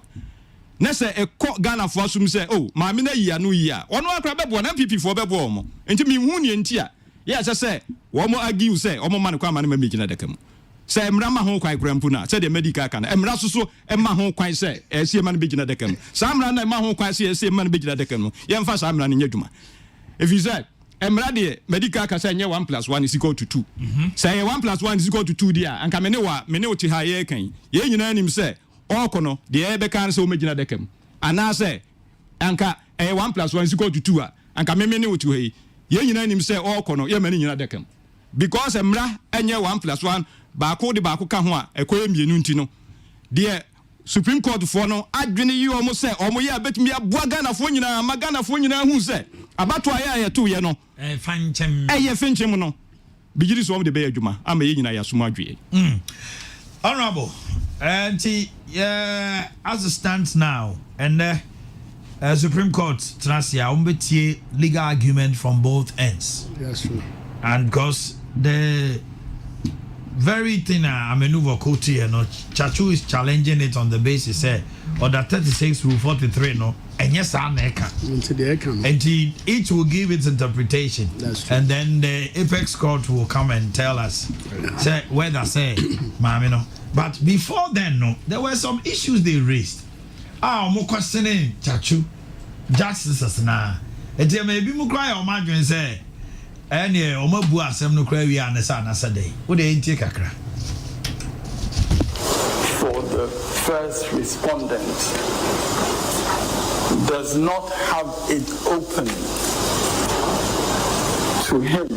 na se e ko Ghana fo asum se oh ma me na yi ano yi a ono akra bebo na PP fo bebo mo enti mi hu ne enti a ye se wo mo argue se o mo man kwa ma na me gina daka mu se emra ma ho kwan kura mpu na se de medical kana emra soso e ma ho kwan se e sie ma na be gina daka mu sa emra na ma ho kwan se e sie ma na be gina daka mu ye mfa sa emra ne nyadwuma if you say emra de medical ka say nye 1+1 is equal to 2 say 1+1 is equal to 2 dia anka me ne oti ha ye kan ye nyina nim say okono de e be kan say o megina dekam ana say anka 1+1 is equal to 2 a anka me ne oti ha ye nyina nim say okono ye mani nyina dekam because emra enye 1+1 ba ko de ba ko ka ho a ekoye mienu nti no de Supreme Court for no adwene yi omo say omo ye abetimi aboa Ghana fo nyina ma Ghana fo nyina hu say abato aya to ye no fanchem ye fanchem no bigiri so de be adwuma ama ye nyina ya suma adwe honorable and as it stands now and Supreme Court trasia umbetie legal argument from both ends. Yes, true. And because the very thing Amenuvo Koti here, no, Chachu is challenging it on the basis, or that 36 rule 43, no, and yes, and each will give its interpretation. That's true. And then the Apex Court will come and tell us, say, whether say, no. But before then, no, there were some issues they raised. More questioning Chachu, justices now. And there may be more cry or margin say, and yeah, Omabu asem no cry we are na Saturday. What they take akra? For the first respondent does not have it open to him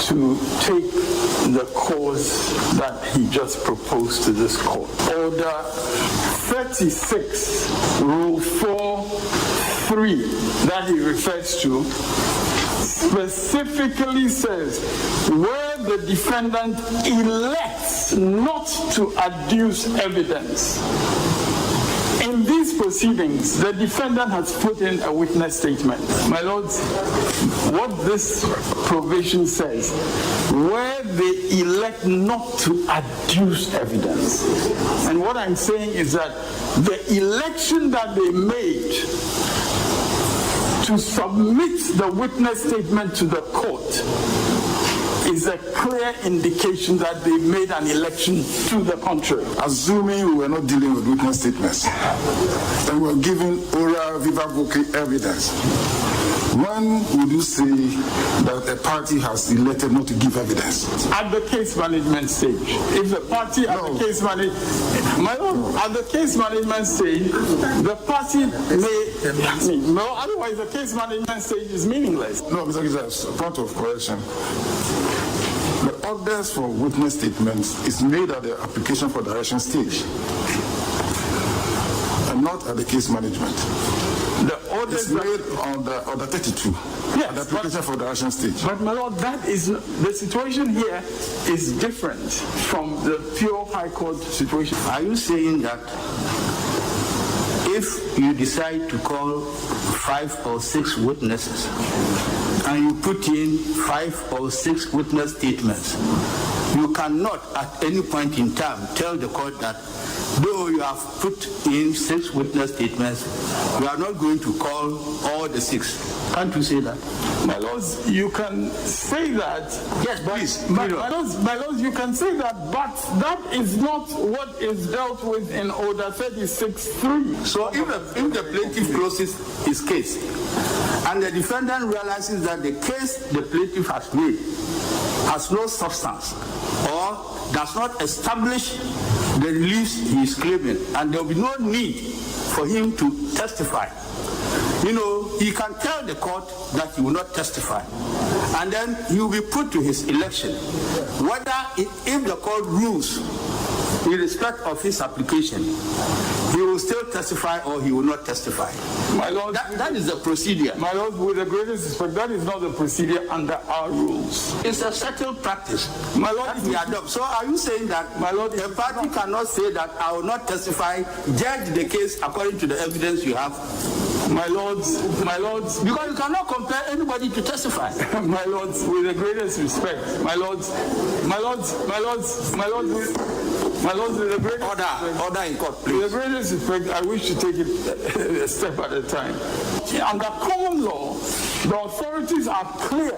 to take the course that he just proposed to this court. Order 36, Rule 4.3 that he refers to specifically says where the defendant elects not to adduce evidence. In these proceedings, the defendant has put in a witness statement. My lords, what this provision says, where they elect not to adduce evidence. And what I'm saying is that the election that they made to submit the witness statement to the court is a clear indication that they made an election to the contrary. Assuming we were not dealing with witness statements and we were giving oral viva voce evidence, when would you say that a party has elected not to give evidence? At the case management stage. If the party at the case at the case management stage, the party may otherwise the case management stage is meaningless. No, Mr. Gizas, a point of correction. The orders for witness statements is made at the application for direction stage and not at the case management. The orders it's made on the order 32. Yes, the application for direction stage. But my lord, that is the situation here is different from the pure high court situation. Are you saying that if you decide to call 5 or 6 witnesses and you put in 5 or 6 witness statements, you cannot at any point in time tell the court that though you have put in 6 witness statements, you are not going to call all the 6. Can't you say that? My lords, you can say that. Yes, please. My lords, you can say that, but that is not what is dealt with in Order 36.3. So if the plaintiff closes his case and the defendant realizes that the case the plaintiff has made has no substance or does not establish the reliefs he is claiming, and there will be no need for him to testify, he can tell the court that he will not testify, and then he will be put to his election. Whether if the court rules in respect of his application, he will still testify or he will not testify. My lord, that is the procedure. My lord, with the greatest respect, that is not the procedure under our rules. It's a settled practice. My lord, that we adopt. So are you saying that, my lord, a party cannot say that I will not testify, judge the case according to the evidence you have? My lords, because you cannot compel anybody to testify. My lords, with the greatest respect, my lords, with the greatest order in court, please. With the greatest respect, I wish to take it a step at a time. Under common law, the authorities are clear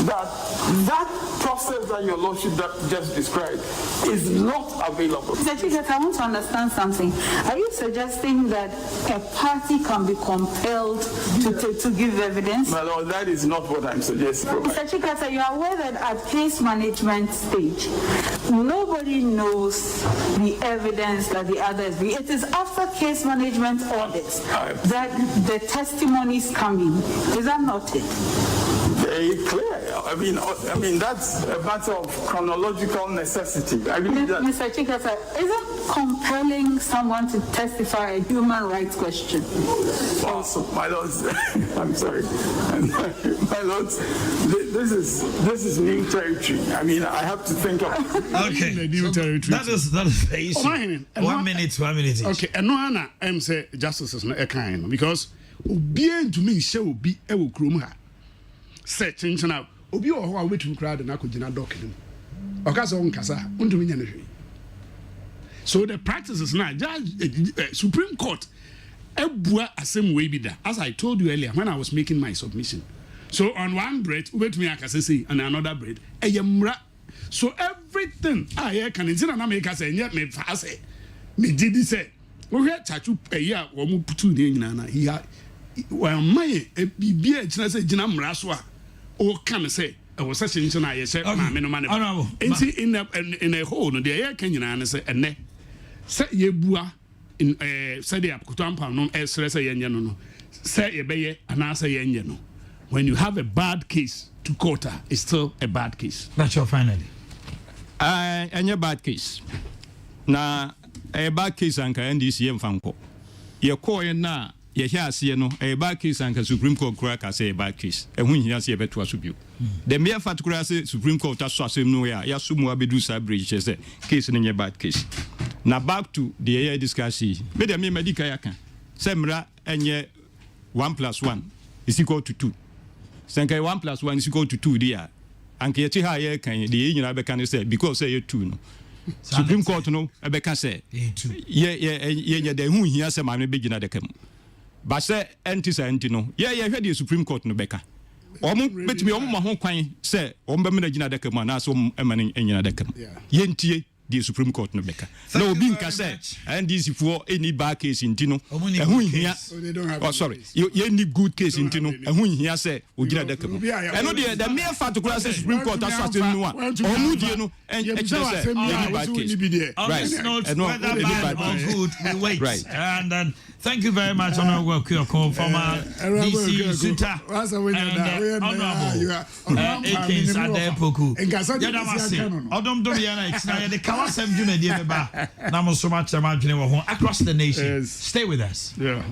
that process that your lordship just described is not available. Mr. Chief, I want to understand something. Are you suggesting that a party can be compelled to give evidence? My lord, that is not what I'm suggesting. Mr. Chikata, you are aware that at case management stage, nobody knows the evidence that the others bring. It is after case management audits that the testimonies come in. Is that not it? Very clear. I mean that's a matter of chronological necessity. I believe that. Mr. Chikata, isn't compelling someone to testify a human rights question? Also, my lords, I'm sorry, my lords, this is new territory. I mean, I have to think of the new territory. That is the issue. 1 minute. Okay, and no Anna, I'm say justice is not a kind because obedient to me shall be a krumha. Set in now. Obi or who wait to crowd and I could not dock him. Okaso on Casa, unto so the practice is now Supreme Court. A same way be there. As I told you earlier when I was making my submission. So on one bread, wait me I say, and another bread. So everything I can in America say, yet me fast me did say. We had tattoo a year or more put two days in he had. Well, my be a chance Jinam Raswa. Or can say, I was such an I said, man, in a hole, the air can you say, and ne set ye bua in said the Akutampa, no, as no, say a bay and answer yen. When you have a bad case to quota, it's still a bad case. That's your finally. And your bad case. Now, a bad case and NDC and Fanco. Your coin now. You hear, see, no, a bad case and Supreme Court crack, I say a bad case. And when you see a better to the mere fact that Supreme Court has swallowed nowhere, Yasumu Abedusa Bridge is a case in your bad case. Now back to the air discussion. But I mean, Medicayaka, Semra, and ye 1 + 1 is equal to 2. Sanka 1 + 1 is equal to 2, dear. And Kiachi can the Union Abecan say, because say 2. No. Supreme Court, no, Abeca say, yeah, the who he has a man begin at the camp. But say anti-no. Yeah, heard the Supreme Court no beka. Bet me my home quine say, Ombamina de Caman, as emanating in the camp. Yentie, the Supreme Court no beka. No being say, and this for any bad case in Tino, and who here, oh, sorry, you any good case in Tino, and who here say, we get the camp. I know the mere fact to class Supreme Court, that's what you know, or Mudiano, and any bad case. Right, and whether bad or good, we wait. Right. And then thank you very much, Honorable Welcome from DC Suta and Honorable Akins Adepoku. Odom Domiana, the Kawasam Juma Namo so much across the nation. Stay with us. Yeah.